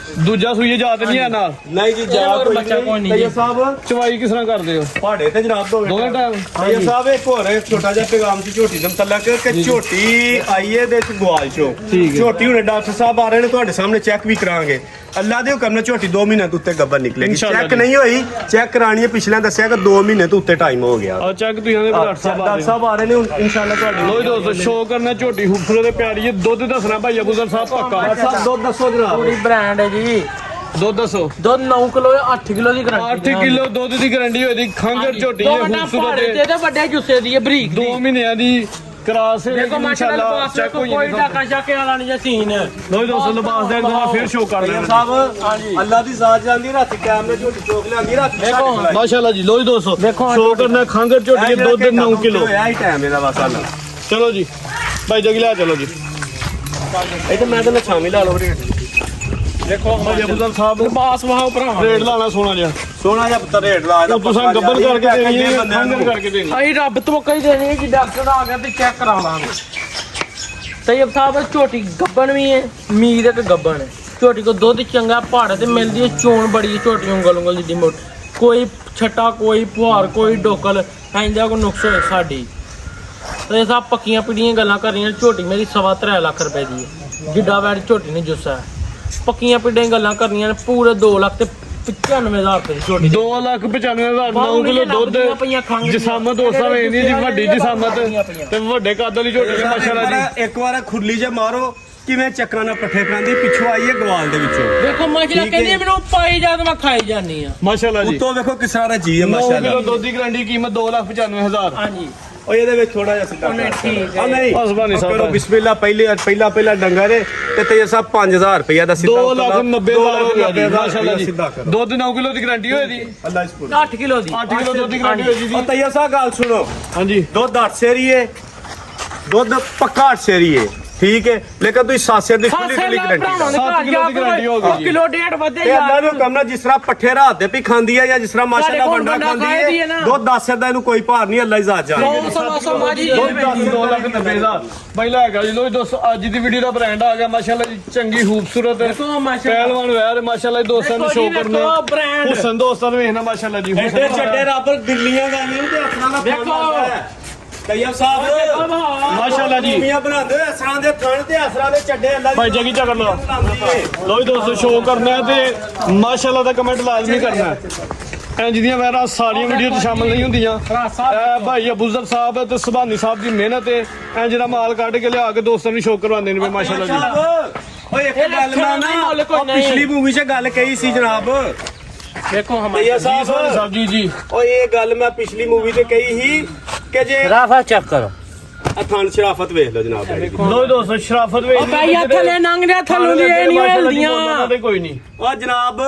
ਦੂਜਾ ਸੂਈ ਯਾਦ ਨਹੀਂ ਆ ਨਾਲ? ਨਹੀਂ ਜੀ ਜਾ ਕੋਈ ਬੱਚਾ ਕੋਈ ਨਹੀਂ ਤੈਯਬ ਸਾਹਿਬ ਚਵਾਈ ਕਿਸ ਤਰ੍ਹਾਂ ਕਰਦੇ ਹੋ? ਪਹਾੜੇ ਤੇ ਜਨਾਬ ਦੋਵੇਂ ਟਾਈਮ ਤੈਯਬ ਸਾਹਿਬ ਇੱਕ ਹੋਰ ਛੋਟਾ ਜਿਹਾ ਪੈਗਾਮ ਸੀ ਝੋਟੀ ਦੇ ਮੁਤਲਕ ਕਿ ਝੋਟੀ ਆਈ ਹੈ ਦੇ ਚ ਗਵਾਲ ਚੋ। ਝੋਟੀ ਹੁਣੇ ਡਾਕਟਰ ਸਾਹਿਬ ਆ ਰਹੇ ਨੇ, ਤੁਹਾਡੇ ਸਾਹਮਣੇ ਚੈੱਕ ਵੀ ਕਰਾਂਗੇ। ਅੱਲਾ ਦੇ ਹੁਕਮ ਨਾਲ ਝੋਟੀ 2 ਮਹੀਨੇ ਤੋਂ ਉੱਤੇ ਗੱਬਰ ਨਿਕਲੇਗੀ। ਚੈੱਕ ਨਹੀਂ ਹੋਈ, ਚੈੱਕ ਕਰਾਣੀ ਹੈ। ਪਿਛਲੇ ਦੱਸਿਆ ਕਿ 2 ਮਹੀਨੇ ਤੋਂ ਉੱਤੇ ਟਾਈਮ ਹੋ ਗਿਆ। ਆ ਚੱਕ ਤੁਸੀਂ ਆਦੇ ਡਾਕਟਰ ਸਾਹਿਬ ਆ ਰਹੇ ਨੇ, ਇਨਸ਼ਾਅੱਲਾ ਤੁਹਾਡੇ ਲੋਈ ਦੋਸਤੋ ਸ਼ੋਅ ਕਰਨਾ ਝੋਟੀ ਖੂਬਸੂਰਤ ਤੇ ਪਿਆਰੀ ਹੈ। ਦੁੱਧ ਦੱਸਣਾ ਭਾਈ ਅਬੂਜ਼ਰ ਸਾਹਿਬ ਪੱਕਾ। ਸਾਹਿਬ ਦੁੱਧ ਦੱਸੋ ਜਨਾਬ। ਪੂਰੀ ਬ੍ਰਾਂਡ ਹੈ ਜੀ, ਦੁੱਧ ਦੱਸੋ। ਦੁੱਧ 9 ਕਿਲੋ 8 ਕਿਲੋ ਦੀ ਗਾਰੰਟੀ। 8 ਕਿਲੋ ਦੁੱਧ ਦੀ ਗਾਰੰਟੀ ਹੋਈ ਦੀ। ਖੰਗਰ ਝੋਟੀ ਹੈ ਖੂਬਸੂਰਤ ਤੇ ਵੱਡੇ ਜੁੱਸੇ ਦੀ ਹੈ, ਬਰੀਕ 2 ਮਹੀਨਿਆਂ ਦੀ ਕਰਾਸ ਹੈ ਦੇਖੋ ਮਾਸ਼ਾਅੱਲਾ, ਚੈੱਕ ਹੋਈ ਕੋਈ ਡਾਕਾ ਸ਼ਾਕੇ ਵਾਲਾ ਨਹੀਂ ਜੇ ਸੀਨ। ਲੋਈ ਦੋਸਤੋ ਲਿਬਾਸ ਦਾ ਦੁਆ ਫੇਰ ਸ਼ੋਅ ਕਰ ਰਹੇ ਸਾਹਿਬ ਅੱਲਾ ਦੀ ਜ਼ਾਤ ਜਾਂਦੀ, ਰਾਤੀ ਕੈਮਰੇ ਝੋਟੀ ਚੋਕ ਲਿਆਂਦੀ, ਰਾਤੀ ਦੇਖੋ ਮਾਸ਼ਾਅੱਲਾ ਜੀ। ਲੋਈ ਦੋਸਤੋ ਦੇਖੋ ਸ਼ੋਅ ਕਰਨਾ ਖੰਗਰ ਝੋਟੀ ਹੈ, ਦੁੱਧ 9 ਕਿਲੋ। ਹੋਇਆ ਹੀ ਟਾਈਮ ਇਹਦਾ ਬਸ ਹਾਲ। ਚਲੋ ਜੀ ਭਾਈ ਜਗੀ ਲਿਆ ਚਲੋ ਜੀ। ਇਹ ਤਾਂ ਮੈਂ ਤਾਂ ਛਾਮੀ ਲਾ ਲਓ ਰੇਟ। ਦੇਖੋ ਭਾਈ ਅਬੂਜ਼ਰ ਸਾਹਿਬ ਲਿਬਾਸ ਵਾਹ ਭਰਾ ਰੇਟ ਲਾਣਾ ਸੋਹਣਾ ਜਿਹਾ, ਸੋਹਣਾ ਜਿਹਾ ਪੁੱਤਰ ਰੇਟ ਲਾ ਇਹਦਾ। ਤੁਸੀਂ ਗੱਬਰ ਕਰਕੇ ਦੇਣੀ ਹੈ, ਖੰਗਰ ਕਰਕੇ ਦੇਣੀ। ਅਸੀਂ ਰੱਬ ਤੋਂ ਕਹੀ ਦੇਣੀ ਹੈ ਕਿ ਡਾਕਟਰ ਆ ਗਿਆ ਤੇ ਚੈੱਕ ਕਰਾ ਲਾਂਗੇ। ਤੈਯਬ ਸਾਹਿਬ ਝੋਟੀ ਗੱਬਣ ਵੀ ਹੈ, ਮੀਰ ਇੱਕ ਗੱਬਣ ਹੈ। ਝੋਟੀ ਕੋ ਦੁੱਧ ਚੰਗਾ ਪਹਾੜ ਤੇ ਮਿਲਦੀ ਹੈ, ਚੋਣ ਬੜੀ ਹੈ, ਝੋਟੀ ਉਂਗਲ ਜਿੱਡੀ ਮੋਟੀ, ਕੋਈ ਛੱਟਾ ਕੋਈ ਫੁਹਾਰ ਕੋਈ ਡੋਕਲ ਐਂਦਾ ਕੋਈ ਨੁਕਸ ਹੋਏ ਸਾਡੀ ਤੇ ਸਭ ਪੱਕੀਆਂ ਪੀੜੀਆਂ ਗੱਲਾਂ ਕਰ ਰਹੀਆਂ। ਝੋਟੀ ਮੇਰੀ 3.25 ਲੱਖ ਰੁਪਏ ਦੀ ਹੈ, ਜਿੱਡਾ ਵੈਟ ਝੋਟੀ ਨੇ ਜੁੱਸਾ ਹੈ। ਪੱਕੀਆਂ ਪੀੜੀਆਂ ਗੱਲਾਂ ਕਰਨੀਆਂ ਨੇ ਪੂਰੇ 2 ਲੱਖ ਤੇ 95,000 ਰੁਪਏ ਦੀ ਝੋਟੀ 2,95,000 9 ਕਿਲੋ ਦੁੱਧ ਜਸਾਮਤ ਦੋਸਤਾਂ ਵੇਚਦੀ ਜੀ, ਵੱਡੀ ਜਸਾਮਤ ਤੇ ਵੱਡੇ ਕੱਦ ਵਾਲੀ ਝੋਟੀ ਮਾਸ਼ਾਅੱਲਾ ਜੀ। ਇੱਕ ਵਾਰ ਖੁਰਲੀ ਜੇ ਮਾਰੋ ਕਿਵੇਂ ਚੱਕਰਾਂ ਨਾਲ ਪੱਠੇ ਖਾਂਦੀ, ਪਿੱਛੋਂ ਆਈ ਹੈ ਗਵਾਲ ਦੇ ਵਿੱਚੋਂ। ਦੇਖੋ ਮਾਸ਼ਾਅੱਲਾ ਕਹਿੰਦੀ ਮੈਨੂੰ ਪਾਈ ਜਾ ਤੇ ਮੈਂ ਖਾਈ ਜਾਨੀ ਆ ਮਾਸ਼ਾਅੱਲਾ ਜੀ। ਉੱਤੋਂ ਵੇਖੋ ਕਿਸ ਤਰ੍ਹਾਂ ਦਾ ਜੀ ਹੈ 9 ਮਾਸ਼ਾਅੱਲਾ। ਕਿਲੋ ਦੁੱਧ ਦੀ ਗਰੰਟੀ ਕੀਮਤ 2,95,000। ਹਾਂਜੀ ਉਹ ਇਹਦੇ ਵਿੱਚ ਥੋੜਾ ਜਿਹਾ ਸਿੱਧਾ ਠੀਕ ਆ ਨਹੀਂ ਬਸ ਬਾਨੀ ਸਾਹਿਬ ਕਰੋ ਬਿਸਮਿਲ੍ਲਾ। ਪਹਿਲਾ ਡੰਗਰ ਹੈ ਤੇ ਤੇ ਸਭ 5,000 ਰੁਪਇਆ ਦਾ ਸਿੱਧਾ 2,90,000 ਮਾਸ਼ਾਅੱਲਾ ਜੀ। ਦੁੱਧ 9 ਕਿਲੋ ਦੀ ਗਰੰਟੀ ਹੋਏ ਦੀ, ਅੱਲਾ ਇਸ ਪੁਰ 8 ਕਿਲੋ ਦੀ 8 ਕਿਲੋ ਦੁੱਧ ਦੀ ਗਰੰਟੀ ਹੋਏ ਜੀ। ਉਹ ਤਈਆ ਸਾਹਿਬ ਗੱਲ ਸੁਣੋ, ਹਾਂਜੀ ਦੁੱਧ 8 ਸੇਰੀ ਹੈ, ਦੁੱਧ ਪੱਕਾ 8 ਸੇਰੀ ਹੈ, ਠੀਕ ਹੈ, ਲੇਕਿਨ ਤੁਸੀਂ 7 ਸੇਰ ਦੀ ਖੁੱਲੀ ਖੁੱਲੀ ਗਰੰਟੀ ਕਿਲੋ ਡੇਢ ਵਧੇ ਤੇ ਅੱਲਾ ਨੂੰ ਕਮਨਾ ਜਿਸ ਤਰ੍ਹਾਂ ਪੱਠੇ ਰਾਤ ਦੇ ਵੀ ਖਾਂਦੀ ਹੈ ਜਾਂ ਜਿਸ ਤਰ੍ਹਾਂ ਮਾਸ਼ਾਅੱਲਾ ਵੰਡਾ ਖਾਂਦੀ ਹੈ, ਦੁੱਧ 10 ਸੇਰ ਦਾ ਇਹਨੂੰ ਕੋਈ ਭਾਰ ਨਹੀਂ, ਅੱਲਾ ਇਜ਼ਾਤ ਜਾਣੇ। 2,90,000 ਪਹਿਲਾ ਹੈਗਾ ਜੀ। ਲੋ ਦੋਸਤੋ ਅੱਜ ਦੀ ਵੀਡੀਓ ਦਾ ਬ੍ਰਾਂਡ ਆ ਗਿਆ ਮਾਸ਼ਾਅੱਲਾ ਜੀ, ਚੰਗੀ ਖੂਬਸੂਰਤ ਪਹਿਲਵਾਨ ਵੈਰ ਮਾਸ਼ਾਅੱਲਾ ਜੀ। ਦੋਸਤਾਂ ਨੂੰ ਸ਼ੋਅ ਕਰਨਾ, ਹੁਸਨ ਦੋਸਤਾਂ ਨੂੰ ਵੇਖਣਾ ਮਾਸ਼ਾਅੱਲਾ ਜੀ। ਐਡੇ ਚੱਡੇ ਰੱਬ ਦਿੱਲੀਆਂ ਗਾਈਆਂ ਤੇ ਅਸਰਾਂ ਦਾ ਦੇਖੋ ਤੈਯਬ ਸਾਹਿਬ ਮਾਸ਼ਾਅੱਲਾ ਜੀ ਮੀਆਂ ਬਣਾਉਂਦੇ ਅਸਰਾਂ ਦੇ ਥਣ ਤੇ ਅਸਰਾਂ ਦੇ ਚੱਡੇ ਅੱਲਾ ਭਾਈ ਜਗੀ ਚੱਕਰ ਲਓ। ਲੋ ਜੀ ਦੋਸਤੋ ਸ਼ੋਅ ਕਰਨਾ ਹੈ ਤੇ ਮਾਸ਼ਾਅੱਲਾ ਦਾ ਕਮੈਂਟ ਲਾਜ਼ਮੀ ਕਰਨਾ ਹੈ। ਇੰਜ ਦੀਆਂ ਵੈਰਾਂ ਸਾਰੀਆਂ ਵੀਡੀਓ 'ਚ ਸ਼ਾਮਲ ਨਹੀਂ ਹੁੰਦੀਆਂ। ਇਹ ਭਾਈ ਅਬੂਜ਼ਰ ਸਾਹਿਬ ਤੇ ਸੁਭਾਨੀ ਸਾਹਿਬ ਦੀ ਮਿਹਨਤ ਹੈ, ਇੰਜ ਦਾ ਮਾਲ ਕੱਢ ਕੇ ਲਿਆ ਕੇ ਦੋਸਤਾਂ ਨੂੰ ਸ਼ੋਅ ਕਰਵਾਉਂਦੇ ਨੇ ਮਾਸ਼ਾਅੱਲਾ ਜੀ। ਓਏ ਇੱਕ ਗੱਲ ਮੈਂ ਨਾ ਪਿਛਲੀ ਮੂਵੀ 'ਚ ਗੱਲ ਕਹੀ ਸੀ ਜਨਾਬ, ਦੇਖੋ ਤੈਯਬ ਸਾਹਿਬ ਜੀ ਓਏ ਇਹ ਗੱਲ ਮੈਂ ਪਿਛਲੀ ਮੂਵੀ 'ਚ ਕਹੀ ਸੀ ਕਿ ਜੇ ਰਾਫਾ ਚੈੱਕ ਕਰੋ ਆ ਥਣ ਸ਼ਰਾਫਤ ਵੇਖ ਲਓ ਜਨਾਬ। ਲੋ ਜੀ ਦੋਸਤੋ ਸ਼ਰਾਫਤ ਵੇਖ ਉਹ ਭਾਈ ਥੱਲੇ ਨੰਗਦੇ ਥੱਲੋਂ ਦੀ ਇਹ ਨਹੀਂ ਹਿਲਦੀਆਂ ਤੇ ਕੋਈ ਨਹੀਂ। ਓ ਜਨਾਬ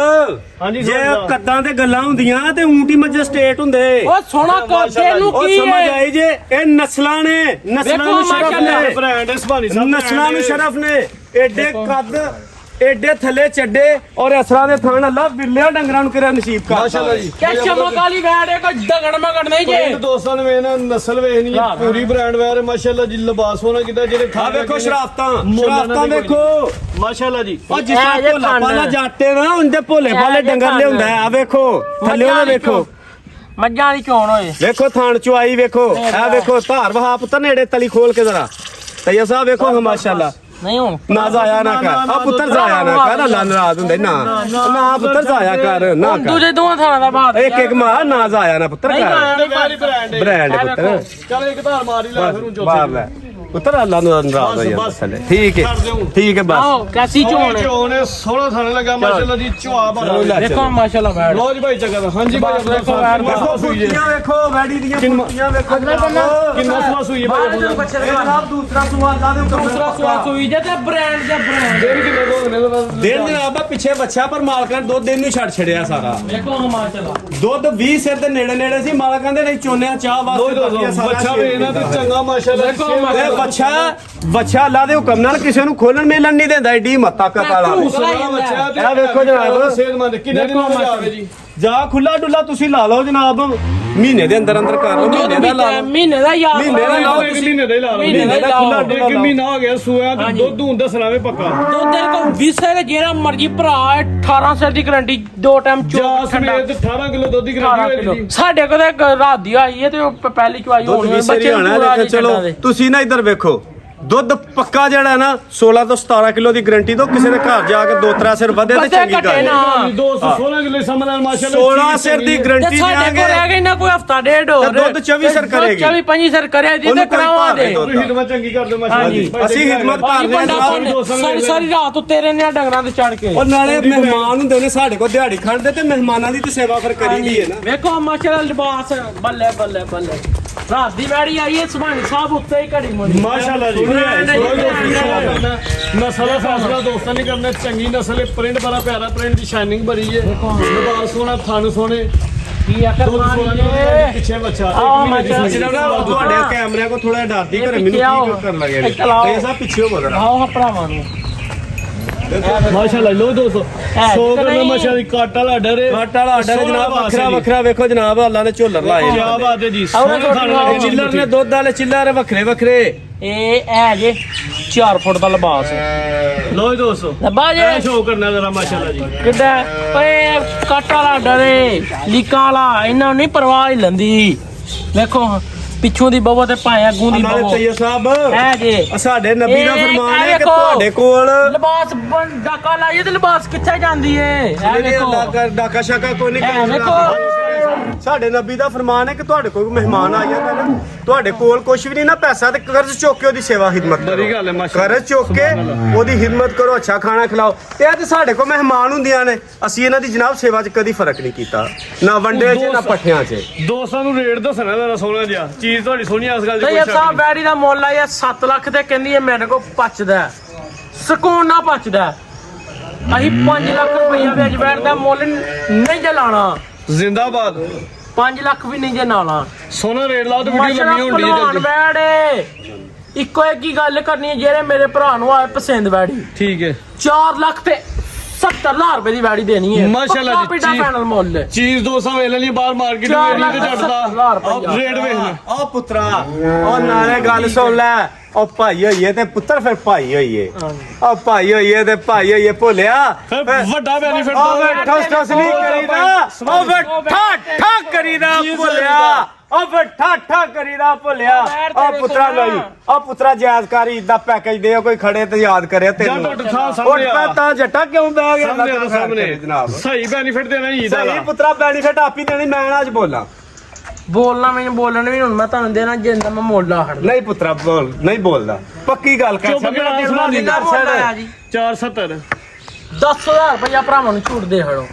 ਹਾਂਜੀ ਜੇ ਸਾਹਿਬ। ਕੱਦਾਂ ਤੇ ਗੱਲਾਂ ਹੁੰਦੀਆਂ ਤੇ ਊਂਟੀ ਮੱਝ ਸਟੇਟ ਹੁੰਦੇ। ਉਹ ਸੋਹਣਾ ਕੋਤੇ ਨੂੰ ਉਹ ਕੀ ਸਮਝ ਹੈ ਆਈ ਜੇ ਇਹ ਨਸਲਾਂ ਨੇ, ਨਸਲਾਂ ਨੂੰ ਸ਼ਰਫ ਮਾਸ਼ਾਅੱਲਾ। ਨੇ, ਬ੍ਰਾਂਡ ਹੈ ਸੁਭਾਨੀ ਸਾਹਿਬ, ਨਸਲਾਂ ਨੂੰ ਸ਼ਰਫ ਨੇ। ਏਡੇ ਕੱਦ ਏਡੇ ਥੱਲੇ ਚੱਡੇ ਔਰ ਅਸਰਾਂ ਦੇ ਥਣ ਅੱਲਾ ਬਿਰਲਿਆਂ ਡੰਗਰਾਂ ਨੂੰ ਕਿਰਿਆ ਨਸੀਬ ਕਰਦਾ ਮਾਸ਼ਾਅੱਲਾ ਜੀ। ਕਿ ਚਮਕ ਵਾਲੀ ਵੈੜ ਹੈ ਕੋਈ ਡਗੜ ਮਗੜ ਨਹੀਂ ਜੇ। ਪਿੰਡ ਦੋਸਤਾਂ ਨੂੰ ਵੇਖਣਾ, ਨਸਲ ਵੇਖਣੀ ਹੈ, ਪੂਰੀ ਬ੍ਰਾਂਡ ਵੈਰ ਮਾਸ਼ਾਅੱਲਾ ਜੀ। ਲਿਬਾਸ ਹੋਣਾ ਕਿਦਾਂ ਜਿਹੜੇ ਆ ਵੇਖੋ ਸ਼ਰਾਫਤਾਂ ਵੇਖੋ ਮਾਸ਼ਾਅੱਲਾ ਜੀ। ਉਹ ਜਿਸ ਤਰ੍ਹਾਂ ਭੋਲਾ ਪਾਲਾ ਜਾਟੇ ਨਾ ਉਹਦੇ ਭੋਲੇ ਪਾਲੇ ਡੰਗਰ ਲਿਆਉਂਦਾ ਆ ਵੇਖੋ ਥੱਲੇ ਉਹਦੇ ਵੇਖੋ ਮੱਝਾਂ ਦੀ ਚੋਣ ਹੋਏ। ਵੇਖੋ ਥਾਣ ਚੁਆਈ ਵੇਖੋ ਇਹ ਵੇਖੋ ਧਾਰ ਵਹਾ ਪੁੱਤਰ ਨੇੜੇ ਤਲੀ ਖੋਲ ਕੇ ਜ਼ਰਾ ਤੈਯਬ ਸਾਹਿਬ ਵੇਖੋ ਮਾਸ਼ਾਅੱਲਾ। ਨਹੀਂ ਹੁਣ ਨਾ ਜ਼ਾਇਆ ਨਾ ਕਰ ਆ ਪੁੱਤਰ ਜ਼ਾਇਆ ਨਾ ਕਰ ਅੱਲਾ ਨਾਰਾਜ਼ ਹੁੰਦਾ ਨਾ ਪੁੱਤਰ ਜ਼ਾਇਆ ਕਰ ਨਾ ਕਰ ਦੂਜੇ ਦੋਹਾਂ ਥਾਂ ਦਾ ਬਾਤ ਇੱਕ ਇੱਕ ਮਾਰ ਨਾ ਜ਼ਾਇਆ ਨਾ ਪੁੱਤਰ ਕਰ ਬ੍ਰਾਂਡ ਪੁੱਤਰ ਚਲ ਇੱਕ ਧਾਰ ਮਾਰ ਹੀ ਲੈ ਫਿਰ ਹੁਣ ਬਾਹਰ ਲੈ ਪੁੱਤਰ ਅੱਲਾ ਨੂੰ ਨਾਰਾਜ਼ ਹੋ ਜਾਂਦਾ ਠੀਕ ਹੈ ਬਸ ਆਓ ਕੈਸੀ ਚੋਣ ਹੈ। ਚੋਣ ਸੋਹਣਾ ਥਾਣੇ ਲੱਗਾ ਮਾਸ਼ਾਅੱਲਾ ਜੀ। ਚੁਆ ਭਰ ਦੇਖੋ ਮਾਸ਼ਾਅੱਲਾ ਵੈੜ ਲੋ ਜੀ ਭਾਈ ਚੱਕਰ ਹਾਂਜੀ ਭਾਈ ਦੇਖੋ ਵੈੜ ਵੇਖੋ ਫੁੱਟੀਆਂ ਵੇਖੋ ਵੈੜੀ ਦੀਆਂ ਫੁੱਟੀਆਂ ਵੇਖੋ ਕਿੰਨਾ ਸਵਾ ਸੂਈ ਹੈ ਭਾਈ ਜਨਾਬ ਦੂਸਰਾ ਸਵਾਲ ਦਾ ਦੇ ਦੂਸਰਾ ਸਵਾਲ ਸੂਈ ਜੇ ਤੇ ਬ੍ਰਾਂਡ ਦੇ ਬ੍ਰਾਂਡ ਦੇਰ ਕਿੰਨੇ ਦੋ ਨੇ ਦਿਨ ਜਨਾਬ ਆ ਪਿੱਛੇ ਬੱਚਾ ਪਰ ਮਾਲਕਾਂ ਨੇ 2 ਦਿਨ ਨੂੰ ਛੱਡ ਛੜਿਆ ਸਾਰਾ ਦੇਖੋ ਮਾਸ਼ਾਅੱਲਾ ਦੁੱਧ 20 ਸਿਰ ਦੇ ਨੇੜੇ ਸੀ ਮਾਲਕਾਂ ਦੇ ਨਹੀਂ ਚੋਨਿਆ ਚਾਹ ਵਾਸਤੇ ਬੱਚਾ ਵੇਖਣਾ ਤੇ ਚੰਗਾ ਮਾਸ਼ਾਅੱਲਾ ਇਹ ਬੱਚਾ ਅੱਲਾ ਦੇ ਹੁਕਮ ਨਾਲ ਕਿਸੇ ਨੂੰ ਖੋਲਣ ਮੇਲਣ ਨਹੀਂ ਦਿੰਦਾ ਏਡੀ ਮੱਤਾ ਕਤਾਲਾ ਬੱਚਾ ਤੇ ਇਹ ਵੇਖੋ ਜਨਾਬ ਸਿਹਤਮੰਦ ਕਿੰਨੇ ਦਿਨ ਹੋ ਜਾਵੇ ਜੀ। ਜਾ ਖੁੱਲਾ ਡੁੱਲਾ ਤੁਸੀਂ ਲਾ ਲਓ ਜਨਾਬ ਮਹੀਨੇ ਦੇ ਅੰਦਰ ਕਰ ਲਓ ਮਹੀਨੇ ਦਾ ਲਾ ਲਓ ਮਹੀਨੇ ਦਾ ਯਾਰ ਮਹੀਨੇ ਦਾ ਲਾਓ ਇੱਕ ਮਹੀਨੇ ਦਾ ਹੀ ਲਾ ਲਓ। ਮਹੀਨੇ ਦਾ ਖੁੱਲਾ ਇੱਕ ਮਹੀਨਾ ਹੋ ਗਿਆ ਸੂਆ ਤੇ ਦੁੱਧ ਹੁੰਦਾ ਸਰਾਵੇ ਪੱਕਾ। ਉਧਰ ਕੋ 20 ਦੇ ਜਿਹੜਾ ਮਰਜੀ ਭਰਾ 18 ਸਿਰ ਦੀ ਗਰੰਟੀ 2 ਟਾਈਮ ਜਾਂ ਸਮੇਤ 18 ਕਿਲੋ ਦੁੱਧ ਦੀ ਗਰੰਟੀ ਹੋਈ ਜੀ। ਸਾਡੇ ਕੋਲ ਇੱਕ ਰਾਤ ਦੀ ਆਈ ਹੈ ਤੇ ਉਹ ਪਹਿਲੀ ਚਵਾਈ ਹੋਣੀ ਹੈ ਬੱਚੇ ਨੂੰ ਪੂਰਾ ਦੇਖੋ ਚਲੋ ਤੁਸੀਂ ਨਾ ਇੱਧਰ ਵੇਖੋ ਦੁੱਧ ਪੱਕਾ ਜਿਹੜਾ ਨਾ 16 ਤੋਂ 17 ਕਿਲੋ ਦੀ ਗਰੰਟੀ ਦੋ ਕਿਸੇ ਦੇ ਘਰ ਜਾ ਕੇ 2-3 ਸਿਰ ਵਧੇ ਤੇ ਚੰਗੀ ਗੱਲ ਹੈ। 216 ਕਿਲੋ ਸਮਝ ਨਾਲ ਮਾਸ਼ਾਅੱਲਾ 16 ਸਿਰ ਦੀ ਗਰੰਟੀ ਸਾਡੇ ਕੋਲ ਰਹਿ ਗਈ ਨਾ ਕੋਈ ਹਫਤਾ ਡੇਢ ਹੋ ਦੁੱਧ 24 ਸਿਰ ਕਰੇਗੀ 24-25 ਸਿਰ ਕਰਿਆ ਜੀ ਤੇ ਕਰਾਵਾਂ ਦੇ ਹਿਦਮਤ ਚੰਗੀ ਕਰਦੇ ਮਾਸ਼ਾਅੱਲਾ। ਅਸੀਂ ਹਿਦਮਤ ਕਰਦੇ ਹਾਂ ਸਾਰੀ ਰਾਤ ਉੱਤੇ ਰਹਿੰਦੇ ਆ ਡੰਗਰਾਂ ਤੇ ਚੜ ਕੇ। ਔਰ ਨਾਲੇ ਮਹਿਮਾਨ ਹੁੰਦੇ ਨੇ ਸਾਡੇ ਕੋਲ ਦਿਹਾੜੀ ਖੜਦੇ ਤੇ ਮਹਿਮਾਨਾਂ ਦੀ ਤੇ ਸੇਵਾ ਫਿਰ ਕਰੀ ਦੀ ਹੈ ਨਾ। ਵੇਖੋ ਮਾਸ਼ਾਅੱਲਾ ਲਿਬਾਸ ਬੱਲੇ ਬੱਲੇ ਬੱਲੇ ਰਾਤ ਦੀ ਵੈੜੀ ਆਈ ਹੈ ਸੁਭਾਨੀ ਸਾਹਿਬ ਉੱਤੇ ਹੀ ਘੜੀ ਮੁੰਡੀ ਮਾਸ਼ਾਅੱਲਾ ਜੀ। ਨਸਲ ਦਾ ਫੈਸਲਾ ਦੋਸਤਾਂ ਨੇ ਕਰਨਾ ਚੰਗੀ ਨਸਲ ਹੈ। ਪ੍ਰਿੰਟ ਬੜਾ ਪਿਆਰਾ ਪ੍ਰਿੰਟ ਦੀ ਸ਼ਾਈਨਿੰਗ ਬੜੀ ਹੈ। ਲਿਬਾਸ ਸੋਹਣਾ ਥਣ ਸੋਹਣੇ ਕੀ ਆਕਰ ਮਾਰੀ ਪਿੱਛੇ ਬੱਚਾ ਤੁਹਾਡੇ ਕੈਮਰਿਆਂ ਕੋ ਥੋੜਾ ਡਰਦੀ ਘਰੇ ਮੈਨੂੰ ਕੀ ਕਰਨ ਲੱਗੇ ਇਹ ਸਭ ਪਿੱਛੇ ਹੋ ਬਦਲ ਆਓ ਭਰਾਵਾਂ ਨੂੰ ਮਾਸ਼ਾਅੱਲਾ ਲੋ ਦੋਸਤੋ 100 ਕਰਨਾ ਮਾਸ਼ਾਅੱਲਾ ਦੀ ਕੱਟ ਵਾਲਾ ਆਰਡਰ ਹੈ ਕੱਟ ਵਾਲਾ ਆਰਡਰ ਜਨਾਬ ਵੱਖਰਾ ਵੱਖਰਾ ਵੇਖੋ ਜਨਾਬ ਅੱਲਾ ਨੇ ਝੋਲਰ ਲਾਏ ਕੀ ਬਾਤ ਹੈ ਜੀ ਸੋਹਣੇ ਖਾਣੇ ਲੱਗੇ ਚਿੱਲਰ ਨੇ ਦੁੱਧ ਵਾਲੇ ਚਿੱਲਰ ਵੱਖਰੇ ਵੱਖਰੇ ਇਹ ਹੈ ਜੇ 4 ਫੁੱਟ ਦਾ ਲਿਬਾਸ ਲੋ ਦੋਸਤੋ ਲੱਭਾ ਜੇ ਇਹ ਸ਼ੋਅ ਕਰਨਾ ਜ਼ਰਾ ਮਾਸ਼ਾਅੱਲਾ ਜੀ ਕਿੱਦਾਂ ਓਏ ਕੱਟ ਵਾਲਾ ਡਰੇ ਲੀਕਾਂ ਵਾਲਾ ਇਹਨਾਂ ਨੂੰ ਨਹੀਂ ਪਰਵਾਹ ਹੀ ਲੰਦੀ ਵੇਖੋ ਪਿੱਛੋਂ ਦੀ ਬਵੋ ਤੇ ਭਾਵੇਂ ਅੱਗੋਂ ਦੀ ਨਾਲੇ ਬਵੋ ਤਈਅਬ ਸਾਹਿਬ ਹੈ ਜੇ ਸਾਡੇ ਨਬੀ ਦਾ ਇਹ ਫਰਮਾਨ ਹੈ ਕਿ ਵੇਖੋ, ਤੁਹਾਡੇ ਕੋਲ ਲਿਬਾਸ ਡਾਕਾ ਲਾਈਏ ਤੇ ਲਿਬਾਸ ਕਿੱਥੇ ਜਾਂਦੀ ਏ ਇਹ ਵੇਖੋ ਡਾਕਾ ਸ਼ਾਕਾ ਕੋਈ ਨਹੀਂ ਇਹ ਵੇਖੋ ਸਾਡੇ ਨਬੀ ਦਾ ਫਰਮਾਨ ਹੈ ਕਿ ਤੁਹਾਡੇ ਕੋਲ ਮਹਿਮਾਨ ਆ ਜਾਂਦਾ ਨਾ ਤੁਹਾਡੇ ਕੋਲ ਕੁਝ ਵੀ ਨਹੀਂ ਨਾ ਪੈਸਾ ਤੇ ਕਰਜ਼ ਚੁੱਕ ਕੇ ਉਹਦੀ ਸੇਵਾ ਖਿਦਮਤ ਕਰੋ ਬੜੀ ਗੱਲ ਹੈ ਮਾਸ਼ਾਅੱਲਾ ਕਰਜ਼ ਚੁੱਕ ਕੇ ਉਹਦੀ ਖਿਦਮਤ ਕਰੋ ਅੱਛਾ ਖਾਣਾ ਖਿਲਾਓ ਤੇ ਅੱਜ ਸਾਡੇ ਕੋਲ ਮਹਿਮਾਨ ਹੁੰਦੀਆਂ ਨੇ ਅਸੀਂ ਇਹਨਾਂ ਦੀ ਜਨਾਬ ਸੇਵਾ 'ਚ ਕਦੀ ਫਰਕ ਨਹੀਂ ਕੀਤਾ ਨਾ ਵੰਡੇ 'ਚ ਨਾ ਪੱਠਿਆਂ 'ਚ ਦੋਸਤਾਂ ਨੂੰ ਰੇਟ ਦੱਸਣਾ ਜ਼ਰਾ ਸੋਹਣਾ ਜਿਹਾ ਚੀਜ਼ ਤੁਹਾਡੀ ਸੋਹਣੀ ਇਸ ਗੱਲ ਦੀ ਤੇ ਕੋਈ ਇਹ ਸ਼ੱਕ ਸਾਹਿਬ ਨਹੀਂ ਬੈੜੀ ਦਾ ਮੁੱਲ ਆ 7 ਲੱਖ ਤੇ ਕਹਿੰਦੀ ਹੈ ਮੇਰੇ ਕੋਲ ਪਚਦਾ ਹੈ। ਸਕੂਨ ਨਾ ਪਚਦਾ ਹੈ। ਅਸੀਂ 5 ਲੱਖ ਰੁਪਈਆ ਵਿੱਚ ਬੈਠਦਾ ਮੁੱਲ ਨਹੀਂ ਜਲਾਣਾ ਜ਼ਿੰਦਾਬਾਦ 5 ਲੱਖ ਵੀ ਨਹੀਂ ਜੇ ਨਾਲਾ ਸੋਹਣਾ ਰੇਟ ਲਾਓ ਤੇ ਵੀਡੀਓ ਲੰਮੀ ਹੋਣੀ ਹੈ ਜਲਦੀ ਬੈੜੇ ਇੱਕੋ ਇੱਕ ਹੀ ਗੱਲ ਕਰਨੀ ਹੈ ਜਿਹੜੇ ਮੇਰੇ ਭਰਾ ਨੂੰ ਆਏ ਪਸੰਦ ਬੈੜੀ ਠੀਕ ਹੈ 4 ਲੱਖ ਤੇ 70,000 ਰੁਪਏ ਦੀ ਬੈੜੀ ਦੇਣੀ ਹੈ ਮਾਸ਼ਾਅੱਲਾ ਜੀ, ਪੀਟਾ ਫਾਈਨਲ ਮੁੱਲ ਹੈ। ਚੀਜ਼ 200 ਵੇਲੇ ਲਈ ਬਾਹਰ ਮਾਰਕੀਟ ਚਾਰ ਵਿੱਚ ਲੱਖ ਤੇ ਹਜ਼ਾਰ ਚੜਦਾ ਰੁਪਈਆ। ਰੇਟ ਵੇਖਣਾ ਉਹ ਪੁੱਤਰਾ ਉਹ ਨਾਲੇ ਗੱਲ ਸੁਣ ਲੈ ਉਹ ਭਾਈ ਹੋਈਏ ਤੇ ਪੁੱਤਰ ਫਿਰ ਭਾਈ ਹੋਈਏ ਉਹ ਭਾਈ ਹੋਈਏ ਤੇ ਭਾਈ ਹੋਈਏ ਭੁੱਲਿਆ ਫਿਰ ਵੱਡਾ ਬੈਨੀਫਿਟ ਉਹ ਵੇ ਠਸ ਨਹੀਂ ਕਰੀਦਾ ਉਹ ਵੇ ਠਾ ਕਰੀਦਾ ਭੁੱਲਿਆ ਉਹ ਵੇ ਠਾ ਕਰੀਦਾ ਭੁੱਲਿਆ ਉਹ ਪੁੱਤਰਾ ਨਹੀਂ ਉਹ ਪੁੱਤਰਾ ਜਾਇਜ਼ਕਾਰੀ ਇਦਾਂ ਪੈਕੇਜ ਦੇ ਕੋਈ ਖੜੇ ਤੇ ਯਾਦ ਕਰਿਆ ਤੈਨੂੰ ਜੱਟ ਥਾਂ ਸਾਹਮਣੇ ਆ। ਉਹ ਤਾਂ ਜੱਟਾ ਕਿਉਂ ਬਹਿ ਗਿਆ ਸਾਹਮਣੇ ਜਨਾਬ ਸਹੀ ਬੈਨੀਫਿਟ ਦੇਣਾ ਜੀ ਇਹਦਾ ਸਹੀ ਪੁੱਤਰਾ ਬੈਨੀਫਿਟ ਆਪੀ ਦੇਣੀ ਮੈਂ ਨਾ ਅੱਜ ਬੋਲਾਂ ਬੋਲਣਾ ਮੈਨੂੰ ਬੋਲਣ ਵੀ ਹੁਣ ਮੈਂ ਤੁਹਾਨੂੰ ਦੇਣਾ ਜਿੰਦਾ ਮੈਂ ਮੋਲਾ ਹੜ ਨਹੀਂ ਪੁੱਤਰਾ ਬੋਲ ਨਹੀਂ ਬੋਲਦਾ ਪੱਕੀ ਗੱਲ ਕਰ ਚੁੱਪ ਸਕਦਾ ਕਰਾ ਦਿਮਾਗ ਦੀ ਕਰ ਛੱਡ ਜੀ 470 10,000 ਰੁਪਇਆ ਭਰਾਵਾਂ ਨੂੰ ਛੂਟ ਦੇ ਹੜੋ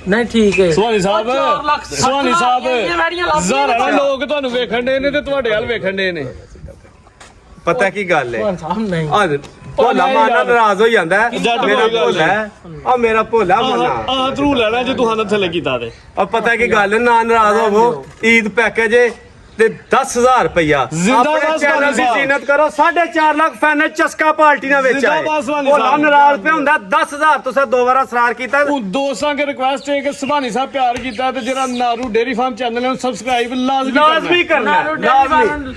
ਨਹੀਂ ਠੀਕ ਹੈ ਸੁਹਾਨੀ ਸਾਹਿਬ ਉਹ 4 ਲੱਖ ਸੁਹਾਨੀ ਇੰਨੀਆਂ ਵੈੜੀਆਂ ਸਾਹਿਬ ਲੱਭਦੀਆਂ ਜ਼ਾਰਾ ਨੇ। ਲੋਕ ਤੁਹਾਨੂੰ ਵੇਖਣ ਦੇ ਨੇ ਤੇ ਤੁਹਾਡੇ ਵੱਲ ਵੇਖਣ ਦੇ ਨੇ ਪਤਾ ਕੀ ਗੱਲ ਹੈ ਭਗਵਾਨ ਸਾਹਿਬ ਨਹੀਂ ਆ ਭੋਲਾ ਮਾਨਾ ਨਾਰਾਜ਼ ਹੋ ਜਾਂਦਾ ਹੈ ਜੱਟ ਮੇਰਾ ਕੋਈ ਗੱਲ ਭੋਲਾ ਹੈ ਆ ਮੇਰਾ ਭੋਲਾ ਮਨਾ ਆਹ ਤਰੂ ਲੈਣਾ ਜੇ ਤੁਹਾਨੂੰ ਥੱਲੇ ਕੀਤਾ ਤੇ ਆ ਪਤਾ ਕੀ ਗੱਲ ਹੈ, ਨਾ ਨਾਰਾਜ਼ ਹੋਵੋ ਈਦ ਪੈਕੇਜ ਤੇ 10,000 ਰੁਪਇਆ ਜ਼ਿੰਦਾਬਾਦ ਆਪਣੇ ਚੈਨਲ ਦੀ ਸਾਹਿਬ। ਜ਼ੀਨਤ ਕਰੋ 4.5 ਲੱਖ ਫੈਨ ਚਸਕਾ ਪਾਰਟੀ ਨਾਲ ਵਿੱਚ ਆਏ ਜ਼ਿੰਦਾਬਾਦ ਸੁਹਾਨੀ ਭੋਲਾ ਸਾਹਿਬ। ਨਾਰਾਜ਼ ਪਿਆ ਹੁੰਦਾ 10,000 ਤੁਸੀਂ ਦੋ ਵਾਰ ਅਸਰਾਰ ਕੀਤਾ ਉਹ ਦੋਸਤਾਂ ਕੇ ਰਿਕੁਐਸਟ ਹੈ ਕਿ ਸੁਭਾਨੀ ਸਾਹਿਬ ਪਿਆਰ ਕੀਤਾ ਤੇ ਜਿਹੜਾ ਨਾਰੂ ਡੇਰੀ ਫਾਰਮ ਚੈਨਲ ਹੈ ਉਹ ਸਬਸਕ੍ਰਾਈਬ ਲਾਜ਼ਮੀ ਕਰਨਾ ਨਾਰੂ ਡੇਅਰੀ ਫਾਰਮ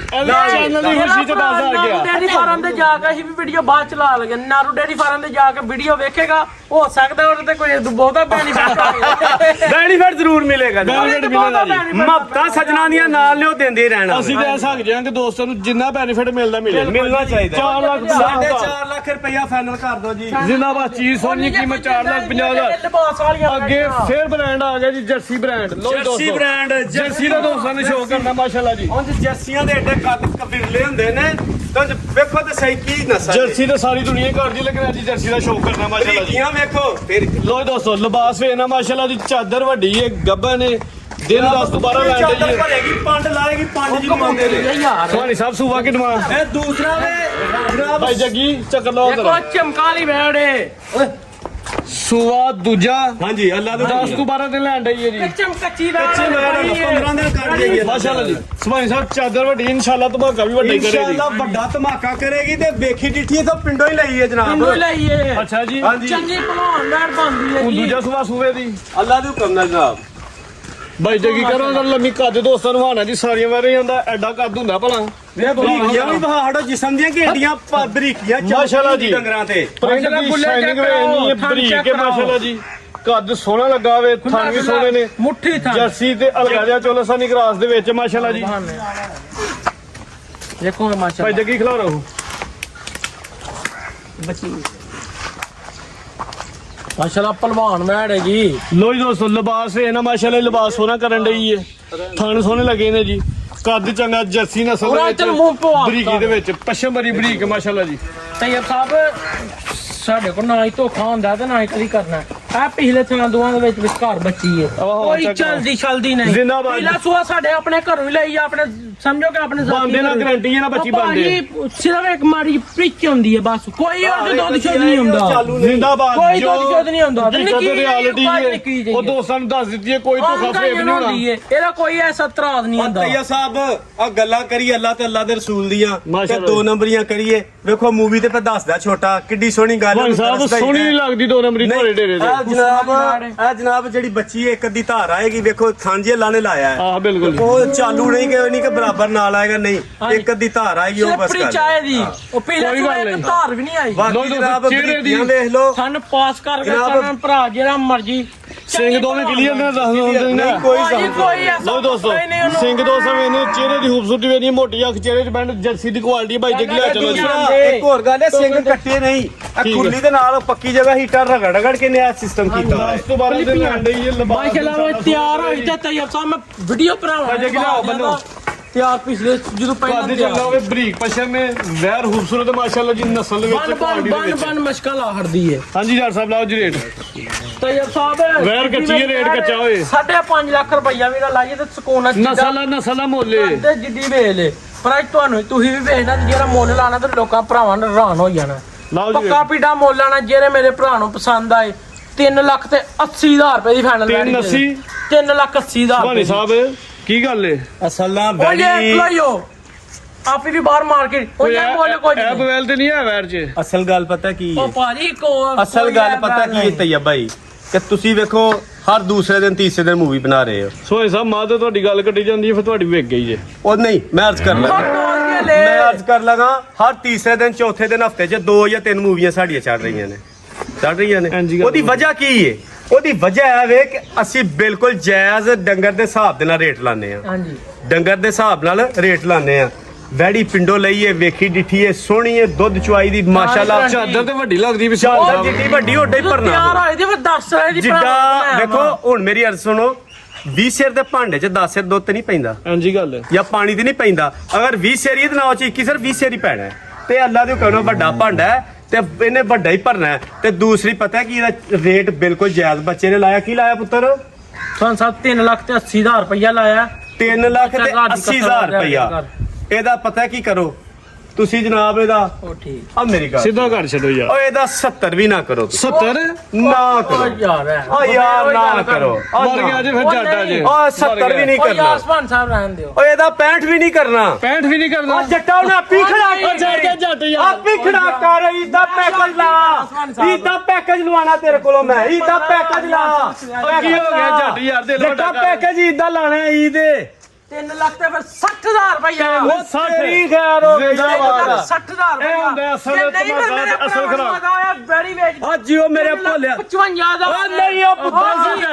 ਚੈਨਲ ਦੀ ਖੁਸ਼ੀ ਚ 10,000 ਨਾਰੂ ਗਿਆ ਡੇਅਰੀ ਫਾਰਮ ਤੇ ਜਾ ਕੇ ਅਸੀਂ ਵੀ ਵੀਡੀਓ ਬਾਅਦ ਚ ਲਾ ਲਗੇ ਨਾਰੂ ਡੇਅਰੀ ਫਾਰਮ ਤੇ ਜਾ ਕੇ ਵੀਡੀਓ ਵੇਖੇਗਾ ਹੋ ਸਕਦਾ ਉਹਦੇ ਤੇ ਕੋਈ ਬਹੁਤਾ ਬੈਨੀਫਿਟ ਆਵੇ ਬੈਨੀਫਿਟ ਜ਼ਰੂਰ ਮਿਲੇਗਾ ਜੀ। Benefit ਮਿਲੇਗਾ ਜੀ। ਮਹੱਬਤਾਂ ਸੱਜਣਾ ਦੀਆਂ ਨਾਲ ਲਿਓ ਦਿੰਦੇ ਹੀ ਰਹਿਣਾ ਅਸੀਂ ਤੇ ਐਸਾ ਹੱਕ ਜਾਵਾਂਗੇ ਦੋਸਤਾਂ ਨੂੰ ਜਿੰਨਾ ਬੈਨੀਫਿਟ ਮਿਲਦਾ ਮਿਲੇ ਮਿਲਣਾ ਚਾਹੀਦਾ 4 ਲੱਖ 4.5 ਲੱਖ ਰੁਪਇਆ ਫਾਈਨਲ ਕਰ ਦਿਓ ਜੀ ਜ਼ਿੰਦਾਬਾਦ ਚੀਜ਼ ਸੋਨੀ ਕੀਮਤ 4,50,000 ਲਿਬਾਸ ਵਾਲੀਆਂ ਅੱਗੇ ਫੇਰ ਬ੍ਰਾਂਡ ਆ ਗਿਆ ਜੀ ਜਰਸੀ ਬ੍ਰਾਂਡ ਲੋ ਜਰਸੀ ਦੋਸਤੋ ਬ੍ਰਾਂਡ ਜਰਸੀ ਦਾ ਦੋਸਤਾਂ ਨੂੰ ਸ਼ੋਅ ਕਰਨਾ ਮਾਸ਼ਾਅੱਲਾ ਜੀ ਉਂਝ ਜਰਸੀਆਂ ਦੇ ਏਡੇ ਕੱਦ ਕਬੀਲੇ ਹੁੰਦੇ ਨੇ ਤਾਂ ਵੇਖੋ ਤੇ ਸਹੀ ਕੀ ਨਸਲ ਜਰਸੀ ਤਾਂ ਸਾਰੀ ਦੁਨੀਆ ਕਰਦੀ ਲੇਕਿਨ ਅੱਜ ਜਰਸੀ ਦਾ ਸ਼ੋਅ ਕਰਨਾ ਮਾਸ਼ਾਅੱਲਾ ਜੀ ਬਰੀਕੀਆਂ ਵੇਖੋ ਫਿਰ ਲੋ ਦੋਸਤੋ ਲਿਬਾਸ ਵੇਖਣਾ ਮਾਸ਼ਾਅੱਲਾ ਦੀ ਚਾਦਰ ਵੱਡੀ ਹੈ ਗੱਬਨ ਨੇ ਦਿਨ 10 ਤੋਂ 12 ਲੈਂਦੇ ਚਾਦਰ ਜੀ ਭਰੇਗੀ ਪੰਡ ਲਾਏਗੀ ਪੰਡ ਜੀ ਮੰਗਦੇ ਨੇ ਯਾਰ ਸੁਹਾਨੀ ਸਾਹਿਬ ਸੂਬਾ ਕੀ ਡਿਮਾਂਡ ਇਹ ਦੂਸਰਾ ਵੇ ਜਨਾਬ ਭਾਈ ਜੱਗੀ ਚੱਕਰ ਲਾਓ ਦੇਖੋ ਜ਼ਰਾ ਚਮਕਾਲੀ ਬੈੜੇ ਸੂਆ ਦੂਜਾ ਹਾਂਜੀ ਅੱਲਾ ਦੇ 10 ਤੋਂ 12 ਦਿਨ ਲੈਣ ਡਈ ਹੈ ਜੀ ਚਮਕੱਚੀ ਕੱਚੇ ਮੈਂ 15 ਦਿਨ ਕੱਢ ਜਾਈਏ ਮਾਸ਼ਾਅੱਲਾ ਜੀ ਸੁਹਾਨੀ ਸਾਹਿਬ ਚਾਦਰ ਵੱਡੀ ਇਨਸ਼ਾਅੱਲਾ ਧਮਾਕਾ ਵੀ ਵੱਡਾ ਹੀ ਕਰੇਗੀ ਇਨਸ਼ਾਅੱਲਾ ਵੱਡਾ ਧਮਾਕਾ ਕਰੇਗੀ ਤੇ ਵੇਖੀ ਡਿੱਠੀ ਤਾਂ ਪਿੰਡੋਂ ਹੀ ਲਈ ਹੈ ਜਨਾਬ ਮੈਨੂੰ ਲਈਏ ਅੱਛਾ ਜੀ ਹਾਂਜੀ ਚੰਗੀ ਭਲਵਾਨ ਬੈੜ ਬਣਦੀ ਹੈ ਉਹ ਜੀ ਦੂਜਾ ਸੂਆ ਸੂਵੇ ਦੀ ਅੱਲਾ ਦੇ ਹੁਕਮ ਨਾਲ ਜਨਾਬ ਭਾਈ ਜੱਗੀ ਕਰੋ ਨਾ ਲੰਮੀ ਕੱਦ ਦੋਸਤਾਂ ਨੂੰ ਹਾਣਾ ਜੀ ਸਾਰੀਆਂ ਵਾਰੇ ਜਾਂਦਾ ਐਡਾ ਕੱਦ ਹੁੰਦਾ ਭਲਾ ਵੇ ਬਰੀਕੀਆਂ ਵੀ ਬਹਾੜੋ ਜਿਸਮ ਦੀਆਂ ਘੇਡੀਆਂ ਬਰੀਕੀਆਂ ਮਾਸ਼ਾਅੱਲਾ ਜੀ। ਡੰਗਰਾਂ ਤੇ ਪ੍ਰਿੰਟ ਦੀ ਸ਼ਾਈਨਿੰਗ ਵੇਖਣੀ ਹੈ ਬਰੀਕ ਕੇ ਮਾਸ਼ਾਅੱਲਾ ਜੀ ਕੱਦ ਸੋਹਣਾ ਲੱਗਾ ਵੇ ਥਣ ਵੀ ਸੋਹਣੇ ਨੇ ਮੁੱਠੀ ਥਾਂ ਜਰਸੀ ਤੇ ਅਲਗਾਜਾ ਚੋਲਸਾਨੀ ਕਰਾਸ ਦੇ ਵਿੱਚ ਮਾਸ਼ਾਅੱਲਾ ਜੀ ਦੇਖੋ ਮਾਸ਼ਾ ਭਾਈ ਜੱਗੀ ਖਿਲਾ ਰਹੋ ਬੱਚੀ ਮਾਸ਼ਾਅੱਲਾ ਪਹਿਲਵਾਨ ਬੈੜ ਹੈ ਜੀ ਲੋ ਜੀ ਦੋਸਤੋ ਲਿਬਾਸ ਇਹ ਨਾ ਮਾਸ਼ਾਅੱਲਾ ਲਿਬਾਸ ਸੋਹਣਾ ਕਰਨ ਡਈ ਹੈ ਥਣ ਸੋਹਣੇ ਲੱਗੇ ਨੇ ਜੀ ਕੱਦ ਚੰਗਾ ਜਰਸੀ ਨਸਲ ਦੇ ਉਹਦਾ ਚੱਲ ਮੂੰਹ ਪਵਾ ਬਰੀਕੀ ਦੇ ਵਿੱਚ ਪਸ਼ਮ ਬਰੀ ਬਰੀਕ ਮਾਸ਼ਾਅੱਲਾ ਜੀ ਤੈਯਬ ਸਾਹਿਬ ਸਾਡੇ ਕੋਲ ਨਾ ਹੀ ਧੋਖਾ ਹੁੰਦਾ ਤੇ ਨਾ ਹੀ ਕਦੀ ਕਰਨਾ ਆ ਪਿਛਲੇ ਥਾਂ ਦੋਵਾਂ ਦੇ ਵਿੱਚ ਘਰ ਬੱਚੀ ਹੈ ਕੋਈ ਚਲਦੀ ਨਹੀਂ ਜ਼ਿੰਦਾਬਾਦ। ਪਹਿਲਾ ਸੂਆ ਸਾਡੇ ਆਪਣੇ ਘਰੋਂ ਹੀ ਲਈ ਆਪਣੇ ਸਮਝੋ ਕਿ ਆਪਣੇ ਬੰਦੇ ਨਾਲ ਗਰੰਟੀ ਹੈ ਨਾ ਬੱਚੀ ਬੰਦੇ ਸਿਰਫ ਇੱਕ ਮਾੜੀ ਪ੍ਰਿਚ ਹੁੰਦੀ ਹੈ ਬਸ ਕੋਈ ਉਹਦੇ ਦੁੱਧ ਸ਼ੁੱਧ ਨਹੀਂ ਹੁੰਦਾ ਜ਼ਿੰਦਾਬਾਦ ਕੋਈ ਦੁੱਧ ਸ਼ੁੱਧ ਨਹੀਂ ਹੁੰਦਾ ਰਿਐਲਿਟੀ ਹੈ ਉਹ ਦੋਸਤਾਂ ਨੂੰ ਦੱਸ ਦਿੱਤੀ ਹੈ ਕੋਈ ਧੋਖਾ ਫੇਕ ਨਹੀਂ ਹੋਣਾ ਇਹਦਾ ਕੋਈ ਐਸਾ ਤਰਾਜ਼ ਨਹੀਂ ਹੁੰਦਾ ਤਈਆ ਸਾਹਿਬ ਆ ਗੱਲਾਂ ਕਰੀ ਅੱਲਾ ਤੇ ਅੱਲਾ ਦੇ ਰਸੂਲ ਦੀਆਂ ਤੇ ਮਾਸ਼ਾਅੱਲਾ। 2 ਨੰਬਰੀਆਂ ਕਰੀਏ ਵੇਖੋ ਮੂਵੀ ਤੇ ਦੱਸਦਾ ਛੋਟਾ ਕਿੱਡੀ ਸੋਹਣੀ ਗੱਲ ਭਾਈ ਸਾਹਿਬ ਸੋਹਣੀ ਨਹੀਂ ਲੱਗਦੀ 2 ਨੰਬਰੀ ਘੋੜੇ ਡੇਰੇ ਦੇ ਜਨਾਬ ਜਿਹੜੀ ਬੱਚੀ ਇੱਕ ਅੱਧੀ ਧਾਰ ਆਏਗੀ ਵੇਖੋ ਸਾਂਝੇ ਲਾਣੇ ਲਾਇਆ ਹੈ ਆਹ ਬਿਲਕੁਲ ਉਹ ਚਾਲੂ ਨਹੀਂ ਕਿ ਬਰਾਬਰ ਨਾਲ ਆਏਗਾ ਨਹੀਂ ਇੱਕ ਅੱਧੀ ਧਾਰ ਆਏਗੀ ਉਹ ਬਸ ਪ੍ਰਿਚ ਆਏਗੀ ਉਹ ਪਹਿਲਾਂ ਇੱਕ ਧਾਰ ਵੀ ਨਹੀਂ ਆਈ ਬਾਕੀ ਜਨਾਬ ਬਰੀਕੀਆਂ ਵੇਖ ਲਓ ਸਾਨੂੰ ਪਾਸ ਕਰਕੇ ਸਾਨੂੰ ਭਰਾ ਜਿਹੜਾ ਮਰਜੀ ਸਿੰਘ ਦੋਵੇਂ ਕਲੀਅਰ ਨੇ ਦੱਸ ਦਿੰਦੇ ਨੇ ਕੋਈ ਲੋ ਦੋਸਤੋ ਸਿੰਘ ਦੋ ਸਮੇਂ ਨੇ ਚਿਹਰੇ ਦੀ ਖੂਬਸੂਰਤੀ ਵੇਖੀ ਮੋਟੀ ਅੱਖ ਚਿਹਰੇ 'ਚ ਬੈਂਡ ਜਰਸੀ ਦੀ ਕੁਆਲਿਟੀ ਭਾਈ ਜੱਗੀ ਲੈ ਚਲੋ ਜੀ ਇੱਕ ਹੋਰ ਗੱਲ ਹੈ ਸਿੰਘ ਕੱਟੇ ਨਹੀਂ ਆ ਕੁਰਲੀ ਦੇ ਨਾਲ ਪੱਕੀ ਜਗ੍ਹਾ ਹੀਟਰ ਰਗੜ ਕੇ ਨਿਆ ਸਿਸਟਮ ਕੀਤਾ ਉਸ ਤੋਂ ਬਾਅਦ ਇਹਦੇ ਲੈਂਡੇ ਹੀ ਮਾਸ਼ਾਅੱਲਾ ਉਹ ਤਿਆਰ ਹੋਈ ਤੇ ਤੈਯਬ ਸਾਹਿਬ ਮੈਂ ਵੀਡੀਓ ਭਰਾਵਾਂ ਜੱਗੀ ਲਿਆਓ ਬੰਨੋ ਤਿਆਰ ਪਿਛਲੇ ਜਦੋਂ ਪਹਿਲਾਂ ਕਾਦੇ ਚੱਲਦਾ ਹੋਵੇ ਬਰੀਕ ਪਸ਼ਮ ਮੇ ਵੈਰ ਖੂਬਸੂਰਤ ਮਾਸ਼ਾਅੱਲਾ ਜੀ ਨਸਲ ਦੇ ਵਿੱਚ ਕੁਆਲਿਟੀ ਦੇ ਵਿੱਚ ਬਨ ਮਸ਼ਕਲ ਆ ਹੜਦੀ ਹੈ ਹਾਂਜੀ ਜੱਟ ਸਾਹਿਬ ਲਾਓ ਜੀ ਰੇਟ ਤੈਯਬ ਸਾਹਿਬ ਵੈਰ ਕੱਚੀ ਹੈ ਰੇਟ ਕੱਚਾ ਹੋਏ 5.5 ਲੱਖ ਰੁਪਈਆ ਵੀ ਲਾਈਏ ਤੇ ਸਕੂਨ ਨਾਲ ਨਸਲ ਮੋਲੇ ਤੇ ਜਿੱਡੀ ਵੇਚ ਲੈ ਪਰ ਅੱਜ ਤੁਹਾਨੂੰ ਤੁਸੀਂ ਵੀ ਵੇਚਣਾ ਤੇ ਜਿਹੜਾ ਮੁੱਲ ਲਾਣਾ ਤੇ ਲੋਕਾਂ ਭਰਾਵਾਂ ਨੂੰ ਹੈਰਾਨ ਹੋ ਜਾਣਾ ਲਾਓ ਜੀ ਪੱਕਾ ਪੀੜਾ ਮੁੱਲ ਲਾਣਾ ਜਿਹੜੇ ਮੇਰੇ ਭਰਾ ਨੂੰ ਪਸੰਦ ਆਏ 3 ਲੱਖ ਤੇ 80,000 ਰੁਪਏ ਦੀ ਫਾਈਨਲ 3 ਲੱਖ 80,000 ਭਾਨੀ ਸਾਹਿਬ ਕੀ ਗੱਲ ਏ ਅਸਲ ਨਾਲ ਉਹ ਇਹ ਲੋਇਓ ਆਪੀ ਵੀ ਬਾਹਰ ਮਾਰਕੀਟ ਉਹ ਇਹ ਮੁੱਲ ਕੋਈ ਐਪ ਵੈਲ ਤੇ ਨਹੀਂ ਹੈ ਵੈਰ 'ਚ ਅਸਲ ਗੱਲ ਪਤਾ ਕੀ ਉਹ ਹੈ ਭਾਜੀ ਕੋ ਅਸਲ ਗੱਲ ਪਤਾ ਕੀ ਹੈ ਤੈਯਬ ਭਾਈ ਕਿ ਤੁਸੀਂ ਵੇਖੋ ਹਰ ਦੂਸਰੇ ਦਿਨ ਤੀਸਰੇ ਦਿਨ ਮੂਵੀ ਬਣਾ ਰਹੇ ਹੋ ਸੋਹੇ ਸਾਹਿਬ ਮਾਂ ਤੇ ਤੁਹਾਡੀ ਗੱਲ ਕੱਟੀ ਜਾਂਦੀ ਹੈ ਫਿਰ ਤੁਹਾਡੀ ਵਿਕ ਗਈ ਜੇ ਉਹ ਨਹੀਂ ਮੈਂ ਅਰਜ਼ ਕਰ ਲਗਾ ਮੈਂ ਅਰਜ਼ ਕਰ ਲਗਾ ਹਰ ਤੀਸਰੇ ਦਿਨ ਚੌਥੇ ਦਿਨ ਹਫਤੇ 'ਚ 2 ਜਾਂ 3 ਮੂਵੀਆਂ ਸਾਡੀਆਂ ਚੱਲ ਰਹੀਆਂ ਨੇ ਉਹਦੀ ਵਜ੍ਹਾ ਕੀ ਹੈ ਉਹਦੀ ਵਜ੍ਹਾ ਹੈ ਵੇ ਕਿ ਅਸੀਂ ਬਿਲਕੁਲ ਜਾਇਜ਼ ਡੰਗਰ ਦੇ ਹਿਸਾਬ ਦੇ ਨਾਲ ਰੇਟ ਲਾਉਂਦੇ ਆ ਹਾਂਜੀ ਡੰਗਰ ਦੇ ਹਿਸਾਬ ਨਾਲ ਰੇਟ ਲਾਉਂਦੇ ਆ ਵੈੜੀ ਪਿੰਡੋਂ ਲਈਏ ਵੇਖੀ ਡਿੱਠੀ ਏ ਸੋਹਣੀ ਏ ਦੁੱਧ ਚੁਆਈ ਦੀ ਮਾਸ਼ਾਅੱਲਾ ਚਾਦਰ ਤੇ ਵੱਡੀ ਲੱਗਦੀ ਵਿਸ਼ਾਲ ਉਹ ਸਾਹਿਬ ਜਿੱਡੀ ਵੱਡੀ ਓਡਾ ਹੀ ਭਰਨਾ ਤਿਆਰ ਹੋਏ ਦੀ ਫਿਰ ਦੱਸ ਰਹੇ ਜੀ ਜਿੱਦਾਂ ਵੇਖੋ ਹੁਣ ਮੇਰੀ ਅਰਜ਼ ਸੁਣੋ 20 ਸਿਰ ਦੇ ਭਾਂਡੇ 'ਚ 10 ਸਿਰ ਦੁੱਧ ਨਹੀਂ ਪੈਂਦਾ ਹਾਂਜੀ ਗੱਲ ਹੈ ਜਾਂ ਪਾਣੀ ਤੇ ਨਹੀਂ ਪੈਂਦਾ ਅਗਰ 20 ਸਿਰ ਇਹਦੇ ਨਾਲ 'ਚ 21 ਸਿਰ 20 ਸਿਰ ਹੀ ਪੈਣਾ ਹੈ। ਤੇ ਅੱਲਾ ਦੇ ਹੁਕਮ ਨਾਲ ਵੱਡਾ ਭਾਂਡਾ ਹੈ ਤੇ ਇਹਨੇ ਵੱਡਾ ਹੀ ਭਰਨਾ ਹੈ। ਤੇ ਦੂਸਰੀ ਪਤਾ ਕੀ ਇਹਦਾ ਰੇਟ ਬਿਲਕੁਲ ਜਾਇਜ਼ ਬੱਚੇ ਨੇ ਲਾਇਆ ਕੀ ਲਾਇਆ ਪੁੱਤਰ ਸਾਨੂੰ ਸਭ 3 ਲੱਖ ਤੇ 80,000 ਰੁਪਇਆ ਲਾਇਆ 3 ਲੱਖ ਤੇ 80,000 ਰੁਪਇਆ ਇਹਦਾ ਪਤਾ ਕੀ ਕਰੋ ਤੁਸੀਂ ਜਨਾਬ ਇਹਦਾ ਉਹ ਠੀਕ ਆ ਮੇਰੀ ਗੱਲ ਸਿੱਧਾ ਕਰ ਛੱਡੋ ਯਾਰ ਓਏ ਇਹਦਾ 70 ਵੀ ਨਾ ਕਰੋ ਤੁਸੀਂ। 70 ਨਾ ਉਹ ਕਰੋ ਯਾਰ ਓ ਯਾਰ ਨਾ ਕਰੋ ਮਰ ਗਿਆ ਜੇ ਫਿਰ ਜੱਟਾ ਜੇ ਓ 70 ਵੀ ਨਹੀਂ ਉਹ ਕਰਨਾ ਯਾਸਮਾਨ ਸਾਹਿਬ ਰਹਿਣ ਦਿਓ ਓਏ ਇਹਦਾ 65 ਵੀ ਨਹੀਂ ਕਰਨਾ 65 ਵੀ ਨਹੀਂ ਕਰਨਾ ਓ ਜੱਟਾ ਉਹਨੇ ਆਪੀ ਖੜਾ ਜੱਟ ਯਾਰ ਆਪੀ ਖੜਾ ਕਰ ਇਹਦਾ ਪੈਕੇਜ ਲਾ ਇਹਦਾ ਪੈਕੇਜ ਲਵਾਣਾ ਤੇਰੇ ਕੋਲੋਂ ਮੈਂ ਇਹਦਾ ਪੈਕੇਜ ਲਾ ਕੀ ਹੋ ਗਿਆ ਜੱਟ ਯਾਰ ਦੇ ਲੋ ਜੱਟਾ ਪੈਕੇਜ ਇਹਦਾ ਲਾਣਾ ਇਹਦੇ 3 ਲੱਖ ਤੇ ਫਿਰ 60,000 ਰੁਪਇਆ ਉਹ ਤੇਰੀ ਖੈਰ ਹੋ ਗਈ ਜ਼ਿੰਦਾਬਾਦ। 60,000 ਰੁਪਇਆ ਇਹ ਹੁੰਦਾ ਅਸਲ ਤਮਾਸ਼ਾ ਅਸਲ ਖਰਾਬ ਬੈਰੀ ਵੇਚ ਆ ਜਿਓ ਮੇਰੇ ਭੋਲਿਆ 55 ਦਾ ਓ ਨਹੀਂ ਉਹ ਪੁੱਤਰ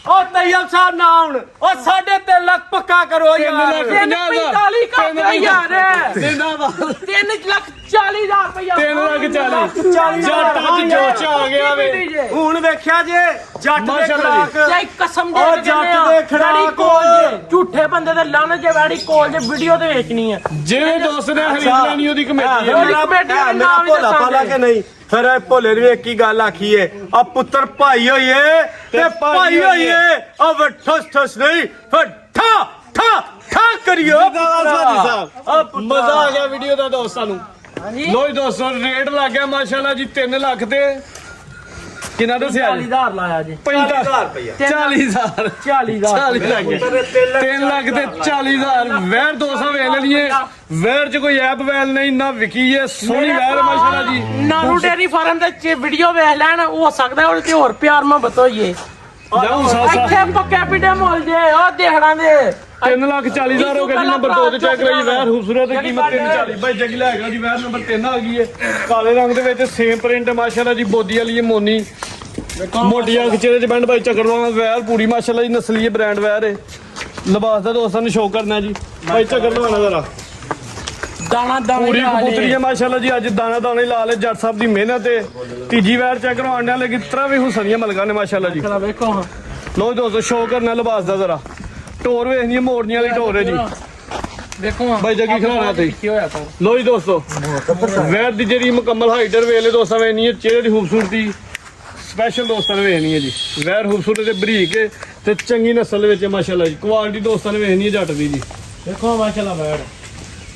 ਓ ਤੈਯਬ ਸਾਹਿਬ ਨਾ ਆਉਣ ਓ 3.5 ਲੱਖ ਪੱਕਾ ਕਰੋ ਯਾਰ 45 ਕਰ ਯਾਰ ਜ਼ਿੰਦਾਬਾਦ 3 ਲੱਖ 40,000 ਰੁਪਇਆ 3 ਲੱਖ 40 40 ਜੱਟ ਅੱਜ ਜੋਸ਼ ਆ ਗਿਆ ਵੇ ਹੁਣ ਵੇਖਿਆ ਜੇ ਜੱਟ ਦੇ ਮਾਸ਼ਾਅੱਲਾ ਜੀ। ਖੜਾਕ ਚਾਹੇ ਕਸਮ ਉਹ ਦੇ ਜੱਟ ਦੇ ਖੜਾਕ ਝੂਠੇ ਬੰਦੇ ਦੇ ਲਾਣੇ ਜੇ ਵੈੜੀ ਕੋਲ ਜੇ ਵੀਡੀਓ ਤੇ ਵੇਚਣੀ ਹੈ ਜਿਹੜੇ ਦੋਸਤ ਨੇ ਖਰੀਦਣਾ ਨਹੀਂ ਉਹਦੀ ਕਮੇਟੀ ਹੈ ਉਹਦੀ ਕਮੇਟੀ ਦਾ ਮੇਰਾ ਨਾਮ ਵੀ ਭੋਲਾ ਦੱਸਾਂਗੇ। ਪਾਲਾ ਕਿ ਨਹੀਂ ਫਿਰ ਇਹ ਭੋਲੇ ਨੂੰ ਇੱਕ ਹੀ ਗੱਲ ਆਖੀਏ ਆ ਪੁੱਤਰ ਭਾਈ ਹੋਈਏ ਤੇ ਭਾਈ ਹੋਈਏ ਆ ਠਸ ਠਸ ਨਹੀਂ ਫਿਰ ਠਾ ਠਾ ਠਾ ਕਰਿਓ ਮਜ਼ਾ ਆ ਗਿਆ ਵੀਡੀਓ ਦਾ ਦੋਸਤਾਂ ਨੂੰ ਹਾਂਜੀ ਲੋ ਜੀ ਦੋਸਤੋ ਰੇਟ ਲੱਗ ਗਿਆ ਮਾਸ਼ਾਅੱਲਾ ਜੀ 3 ਲੱਖ ਤੇ ਕਿੰਨਾ ਦੱਸਿਆ ਜੀ 40,000 ਲਾਇਆ ਜੀ 40,000 ਰੁਪਇਆ 40,000 40,000 40 ਲੱਗ ਗਿਆ 3 ਲੱਖ ਤੇ 40,000 ਵੈਰ 200 ਵੇਚ ਲਈਏ ਵੈਰ ਚ ਕੋਈ ਐਪ ਵੈਲ ਨਹੀਂ ਨਾ ਵਿਕੀ ਹੈ ਸੋਹਣੀ ਵੈਰ ਮਾਸ਼ਾਅੱਲਾ ਜੀ ਨਾਰੂ ਡੇਰੀ ਫਾਰਮ ਦੇ ਵੀਡੀਓ ਵੇਖ ਲੈਣ ਹੋ ਸਕਦਾ ਉਹਦੇ ਤੇ ਹੋਰ ਪਿਆਰ ਮੁਹੱਬਤ ਹੋਈਏ ਜਾਉ ਸਾਸਾ ਇੱਥੇ ਪੱਕੇ ਪਿੱਡੇ ਮੁੱਲ ਜੇ ਉਹ ਦੇਖਣਾ ਦੇ 3 ਲੱਖ 40,000 ਹੋ ਗਿਆ ਜੀ ਨੰਬਰ 2 ਤੇ ਚੈੱਕ ਲਈ ਵੈਰ ਖੂਬਸੂਰਤ ਦੀ ਕੀਮਤ 340 ਭਾਈ ਜੱਗੀ ਲੈ ਗਿਆ ਜੀ ਵੈਰ ਨੰਬਰ 3 ਆ ਗਈ ਹੈ ਕਾਲੇ ਰੰਗ ਦੇ ਵਿੱਚ ਸੇਮ ਪ੍ਰਿੰਟ ਮਾਸ਼ਾਅੱਲਾ ਜੀ ਬੋਦੀ ਵਾਲੀ ਹੈ ਮੋਨੀ ਮੋਟੀਆਂ ਖਿਚਰੇ ਚ ਬੈਂਡ ਭਾਈ ਚੱਕਰਵਾਂ ਵੈਰ ਪੂਰੀ ਮਾਸ਼ਾਅੱਲਾ ਜੀ ਨਸਲੀ ਬ੍ਰਾਂਡ ਵੈਰ ਹੈ ਲਿਬਾਸ ਦਾ ਦੋਸਤਾਂ ਨੂੰ ਸ਼ੋਅ ਕਰਨਾ ਜੀ ਭਾਈ ਚੱਕਰ ਲਵਾਣਾ ਜ਼ਰਾ ਦਾਣਾ ਦਾਣਾ ਪੂਰੀ ਕਬੂਤਰੀ ਹੈ ਮਾਸ਼ਾਅੱਲਾ ਜੀ ਅੱਜ ਦਾਣਾ ਦਾਣੇ ਲਾ ਲੈ ਜੱਟ ਸਾਹਿਬ ਦੀ ਮਿਹਨਤ ਹੈ ਤੀਜੀ ਵਾਰ ਚੈੱਕ ਕਰਵਾਉਣ ਨਾਲ ਲੇਕਿਨ ਤਰਾ ਵੀ ਹੁਸਨੀਆਂ ਮਲਕਾਂ ਨੇ ਮਾਸ਼ਾਅੱਲਾ ਜੀ ਚਲਾ ਵੇਖੋ ਹਾਂ ਲੋ ਦੋਸਤੋ ਸ਼ੋਅ ਕਰਨਾ ਲਿਬਾਸ ਦਾ ਜ਼ਰਾ ਟੋਰ ਵੇਖਣੀ ਮੋੜਨੀਆਂ ਵਾਲੀ ਟੋਰ ਹੈ ਜੀ ਵੇਖੋ ਹਾਂ ਭਾਈ ਜੱਗੀ ਖਿਲਾਣਾ ਤੇ ਕੀ ਹੋਇਆ ਤਾਂ ਲੋ ਜੀ ਦੋਸਤੋ ਵੈਰ ਦੀ ਜਿਹੜੀ ਮੁਕੰਮਲ ਹਾਈਟਰ ਵੇਲੇ ਦੋਸਤਾਂ ਵੇਖਣੀ ਹੈ ਚਿਹਰੇ ਦੀ ਖੂਬਸੂਰਤੀ ਸਪੈਸ਼ਲ ਦੋਸਤਾਂ ਨੇ ਵੇਖਣੀ ਹੈ ਜੀ। ਵੈਰ ਖੂਬਸੂਰਤ ਤੇ ਬਰੀਕ ਹੈ ਤੇ ਚੰਗੀ ਨਸਲ ਵਿੱਚ ਮਾਸ਼ਾਅੱਲਾ ਜੀ। ਕੁਆਲਿਟੀ ਦੋਸਤਾਂ ਨੇ ਵੇਖਣੀ ਹੈ ਜੱਟ ਦੀ ਜੀ। ਦੇਖੋ ਮਾਸ਼ਾਅੱਲਾ ਵੈੜ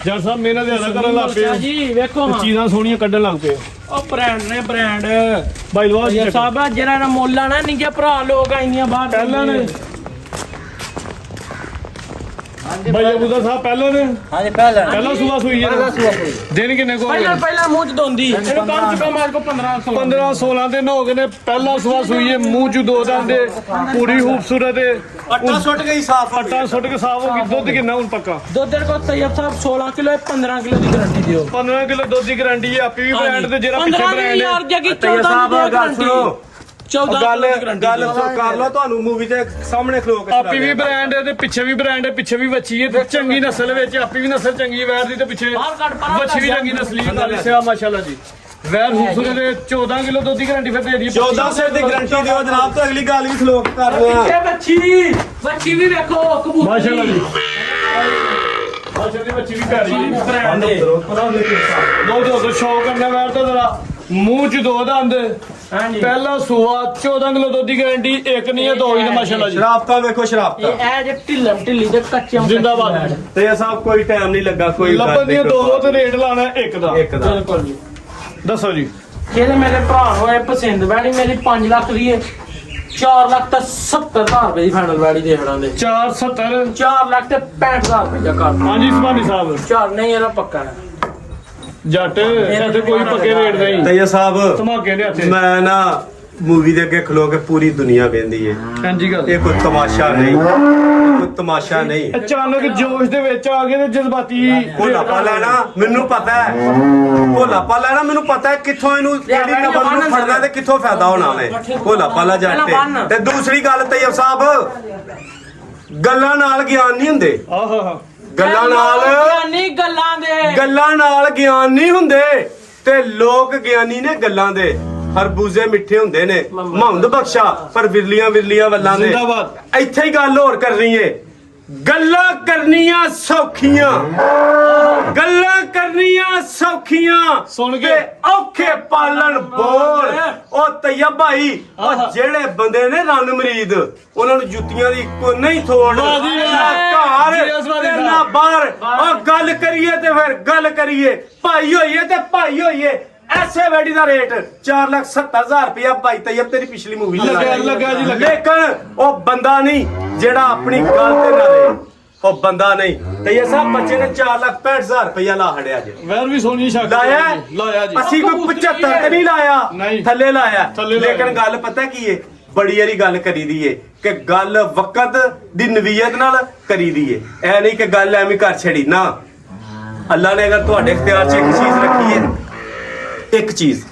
ਜੱਟ ਸਾਹਿਬ ਮਿਹਨਤ ਜ਼ਿਆਦਾ ਕਰਨ ਲੱਗ ਪਏ ਜੀ। ਵੇਖੋ ਤੇ ਚੀਜ਼ਾਂ ਸੋਹਣੀਆਂ ਕੱਢਣ ਲੱਗ ਪਏ ਉਹ ਬ੍ਰਾਂਡ ਨੇ ਬ੍ਰਾਂਡ ਬਾਈ ਲਵਾ ਇਹ ਸਾਹਿਬ ਜਿਹੜਾ ਨਾ ਮੁੱਲ ਆਣਾ ਨਿੱਕੇ ਭਰਾ ਲੋਕ ਆਈਆਂ ਬਾਹਰ ਪਹਿਲਾਂ ਨੇ ਬਾਈ ਅਬੂਦਾ ਸਾਹਿਬ ਪਹਿਲਾਂ ਨੇ ਹਾਂਜੀ ਪਹਿਲਾਂ ਸੁਬਾ ਸੂਈ ਹੈ ਦਿਨ ਕਿੰਨੇ ਕੋ ਪਹਿਲਾਂ ਮੂੰਹ ਚ ਦੋਂਦੀ ਇਹਨੂੰ ਕੰਮ ਚੁੱਕਾ ਮਾਰ ਕੋ 15 16 ਦਿਨ ਹੋ ਗਏ ਨੇ। ਪਹਿਲਾਂ ਸੁਬਾ ਸੂਈ ਹੈ, ਮੂੰਹ ਚ ਦੋ ਦੰਦੇ, ਪੂਰੀ ਖੂਬਸੂਰਤ ਹੈ। ਆਟਾ ਸੁੱਟ ਗਈ ਸਾਫ ਆਟਾ ਸੁੱਟ ਕੇ ਸਾਫ ਹੋ ਗਈ। ਦੁੱਧ ਕਿੰਨਾ ਹੁਣ ਪੱਕਾ? ਦੁੱਧ ਦੇ ਕੋ ਤੈਯਬ ਸਾਹਿਬ 16 ਕਿਲੋ 15 ਕਿਲੋ ਦੀ ਗਾਰੰਟੀ ਦਿਓ। 15 ਕਿਲੋ ਦੁੱਧ ਦੀ ਗਾਰੰਟੀ ਹੈ। ਆਪੀ ਵੀ ਬ੍ਰਾਂਡ ਤੇ ਜਿਹੜਾ ਪਿੱਛੇ ਬ੍ਰਾਂਡ ਯਾਰ ਹੈ। ਜਗੀ ਤਈਆ 14 ਸਾਹਿਬ ਦੀ ਗੱਲ ਸੁਣੋ। 14 ਗੱਲ ਕਰ ਲਓ, ਤੁਹਾਨੂੰ ਮੂਵੀ ਦੇ ਸਾਹਮਣੇ ਖਲੋ ਕੇ ਆਪੀ ਵੀ ਬ੍ਰਾਂਡ ਹੈ ਤੇ ਪਿੱਛੇ ਵੀ ਬ੍ਰਾਂਡ ਹੈ। ਪਿੱਛੇ ਵੀ ਵੱਛੀ ਹੈ ਤੇ ਚੰਗੀ ਨਸਲ ਵਿੱਚ। ਆਪੀ ਵੀ ਨਸਲ ਚੰਗੀ ਵੈਰ ਦੀ ਤੇ ਪਿੱਛੇ ਵੱਛੀ ਵੀ ਚੰਗੀ ਨਸਲੀ ਨਾਲ ਸਿਆ ਮਾਸ਼ਾਅੱਲਾ ਜੀ। ਵੈਰ ਖੂਬਸੂਰਤ ਦੇ 14 ਕਿਲੋ ਦੁੱਧ ਦੀ ਗਾਰੰਟੀ ਫਿਰ ਦੇ ਦਈਏ। 14 ਸੇ ਦੀ ਗਾਰੰਟੀ ਦਿਓ ਜਨਾਬ। ਤੋਂ ਅਗਲੀ ਗੱਲ ਵੀ ਖਲੋ ਕੇ ਕਰ ਰਹੇ ਆ। ਇਹ ਬੱਚੀ ਵੀ ਵੇਖੋ ਕਬੂਤਰ ਮਾਸ਼ਾਅੱਲਾ ਜੀ। ਮਾਸ਼ਾਅੱਲਾ ਦੀ ਵੱਛੀ ਵੀ ਪਿਆਰੀ ਹੈ। ਬ੍ਰਾਂਡ ਦੇ ਦੋ ਸ਼ੌਕ ਕਰਨਾ ਵੈਰ ਤਾਂ ਜਰਾ ਮੂੰਹ ਚ ਦੋ ਦੰਦ। ਹਾਂਜੀ ਪਹਿਲਾ ਸੂਆ 14 ਕਿਲੋ ਦੁੱਧ ਦੀ ਗਾਰੰਟੀ। ਇੱਕ ਨਹੀਂ ਹੈ ਦੋ ਹੀ ਨੇ ਮਾਸ਼ਾਅੱਲਾ ਜੀ। ਸ਼ਰਾਬਤਾ ਵੇਖੋ ਸ਼ਰਾਬਤਾ। ਇਹ ਜੇ ਢਿੱਲੀ ਤੇ ਕੱਚੇ ਜ਼ਿੰਦਾਬਾਦ। ਤੇ ਸਾਹਿਬ ਕੋਈ ਟਾਈਮ ਨਹੀਂ ਲੱਗਾ ਕੋਈ ਲੱਭਣ ਦੀਆਂ ਦੋ ਤੇ ਰੇਟ ਲਾਣਾ ਇੱਕ ਦਾ। ਇੱਕ ਦਾ ਬਿਲਕੁਲ ਜੀ। ਦੱਸੋ ਜੀ। ਜਿਹੜੇ ਮੇਰੇ ਭਰਾ ਹੋਏ ਪਸੰਦ ਵੈੜੀ ਮੇਰੀ 5 ਲੱਖ ਦੀ ਹੈ। 4 ਲੱਖ ਤੇ 70,000 ਰੁਪਏ ਦੀ ਫਾਈਨਲ ਵੈੜੀ ਦੇ ਖੜਾਂਦੇ। 470 4 ਲੱਖ ਤੇ 65,000 ਰੁਪਏ ਦਾ ਕਰ। ਹਾਂਜੀ ਸੁਭਾਨੀ ਸਾਹਿਬ। 4 ਨਹੀਂ ਇਹਦਾ ਪੱਕਾ ਹੈ। ਜੱਟ ਇੱਥੇ ਕੋਈ ਪੱਕੇ ਰੇਟ ਨਹੀਂ। ਤਈਆ ਸਾਹਿਬ ਧਮਾਕੇ ਦੇ ਹੱਥੇ ਮੈਂ ਨਾ ਮੂਵੀ ਦੇ ਅੱਗੇ ਖਲੋ ਕੇ ਪੂਰੀ ਦੁਨੀਆ ਵੇਂਦੀ ਏ। ਹਾਂਜੀ ਗੱਲ। ਇਹ ਕੋਈ ਤਮਾਸ਼ਾ ਨਹੀਂ, ਕੋਈ ਤਮਾਸ਼ਾ ਨਹੀਂ। ਅਚਾਨਕ ਜੋਸ਼ ਦੇ ਵਿੱਚ ਆ ਗਏ ਤੇ ਜਜ਼ਬਾਤੀ ਭੋਲਾ ਪਾ ਲੈਣਾ ਮੈਨੂੰ ਪਤਾ ਹੈ। ਭੋਲਾ ਪਾ ਲੈਣਾ ਮੈਨੂੰ ਪਤਾ ਹੈ ਕਿੱਥੋਂ ਇਹਨੂੰ ਕਿਹੜੀ ਨਬਲ ਨੂੰ ਫੜਨਾ ਤੇ ਕਿੱਥੋਂ ਫਾਇਦਾ ਹੋਣਾ ਨੇ। ਭੋਲਾ ਪਾਲਾ ਜੱਟ ਤੇ ਦੂਸਰੀ ਗੱਲ ਤਈਬ ਸਾਹਿਬ ਗੱਲਾਂ ਨਾਲ ਗਿਆਨ ਨਹੀਂ ਹੁੰਦੇ। ਆਹਾ ਗੱਲਾਂ ਨਾਲ ਗਿਆਨ ਨਹੀਂ ਹੁੰਦੇ ਤੇ ਲੋਕ ਗਿਆਨੀ ਨੇ ਗੱਲਾਂ ਦੇ। ਖਰਬੂਜ਼ੇ ਮਿੱਠੇ ਹੁੰਦੇ ਨੇ ਮੁਹੰਮਦ ਬਖਸ਼ਾ ਪਰ ਵਿਰਲੀਆਂ ਵੱਲਾਂ ਦੇ। ਜ਼ਿੰਦਾਬਾਦ। ਇੱਥੇ ਹੀ ਗੱਲ ਹੋਰ ਕਰਨੀ ਏ। ਗੱਲਾਂ ਕਰਨੀਆਂ ਸੌਖੀਆਂ ਸੁਣ ਕੇ ਤੇ ਔਖੇ ਪਾਲਣ ਬੋਲ। ਉਹ ਤੈਯਬ ਭਾਈ ਉਹ ਜਿਹੜੇ ਬੰਦੇ ਨੇ ਰੰਨ ਮਰੀਦ ਉਹਨਾਂ ਨੂੰ ਜੁੱਤੀਆਂ ਦੀ ਇੱਕੋ ਨਹੀਂ ਥੋੜ। ਵਾਹ ਜੀ ਵਾਹ। ਘਰ ਤੇ ਨਾ ਬਾਹਰ। ਉਹ ਗੱਲ ਕਰੀਏ ਤੇ ਫਿਰ ਗੱਲ ਕਰੀਏ। ਭਾਈ ਹੋਈਏ ਐਸੇ ਵੈਡੀ ਦਾ ਰੇਟ 4,70,000 ਰੁਪਇਆ। ਭਾਈ ਤੈਯਬ ਤੇਰੀ ਪਿਛਲੀ ਮੂਵੀ ਲੱਗਾ ਜੀ। ਲੇਕਿਨ ਉਹ ਬੰਦਾ ਨਹੀਂ ਜਿਹੜਾ ਆਪਣੀ ਗੱਲ ਤੇ ਨਾ ਰਹੇ। ਉਹ ਬੰਦਾ ਨਹੀਂ। ਤੈਯਬ ਸਾਹਿਬ ਬੱਚੇ ਨੇ 4,65,000 ਰੁਪਇਆ ਲਾ ਹੜਿਆ ਜੇ। ਵੈਰ ਵੀ ਸੋਨੀ ਸ਼ੱਕ ਲਾਇਆ ਜੀ। ਅਸੀਂ ਕੋਈ 75 ਤੇ ਨਹੀਂ ਲਾਇਆ, ਨਹੀਂ। ਥੱਲੇ ਲਾਇਆ। ਥੱਲੇ ਲਾਇਆ। ਲੇਕਿਨ ਗੱਲ ਪਤਾ ਕੀ ਏ ਬੜੀ ਵਾਰੀ ਗੱਲ ਕਰੀ ਦੀ ਏ ਕਿ ਗੱਲ ਵਕਤ ਦੀ ਨਵੀਅਤ ਨਾਲ ਕਰੀ ਦੀ ਏ। ਐ ਨਹੀਂ ਕਿ ਗੱਲ ਐਵੇਂ ਕਰ ਛੜੀ ਨਾ। ਅੱਲਾ ਨੇ ਅਗਰ ਤੁਹਾਡੇ ਇਖਤਿਆਰ 'ਚ ਇੱਕ ਚੀਜ਼ ਰੱਖੀ ਏ, ਇੱਕ ਚੀਜ਼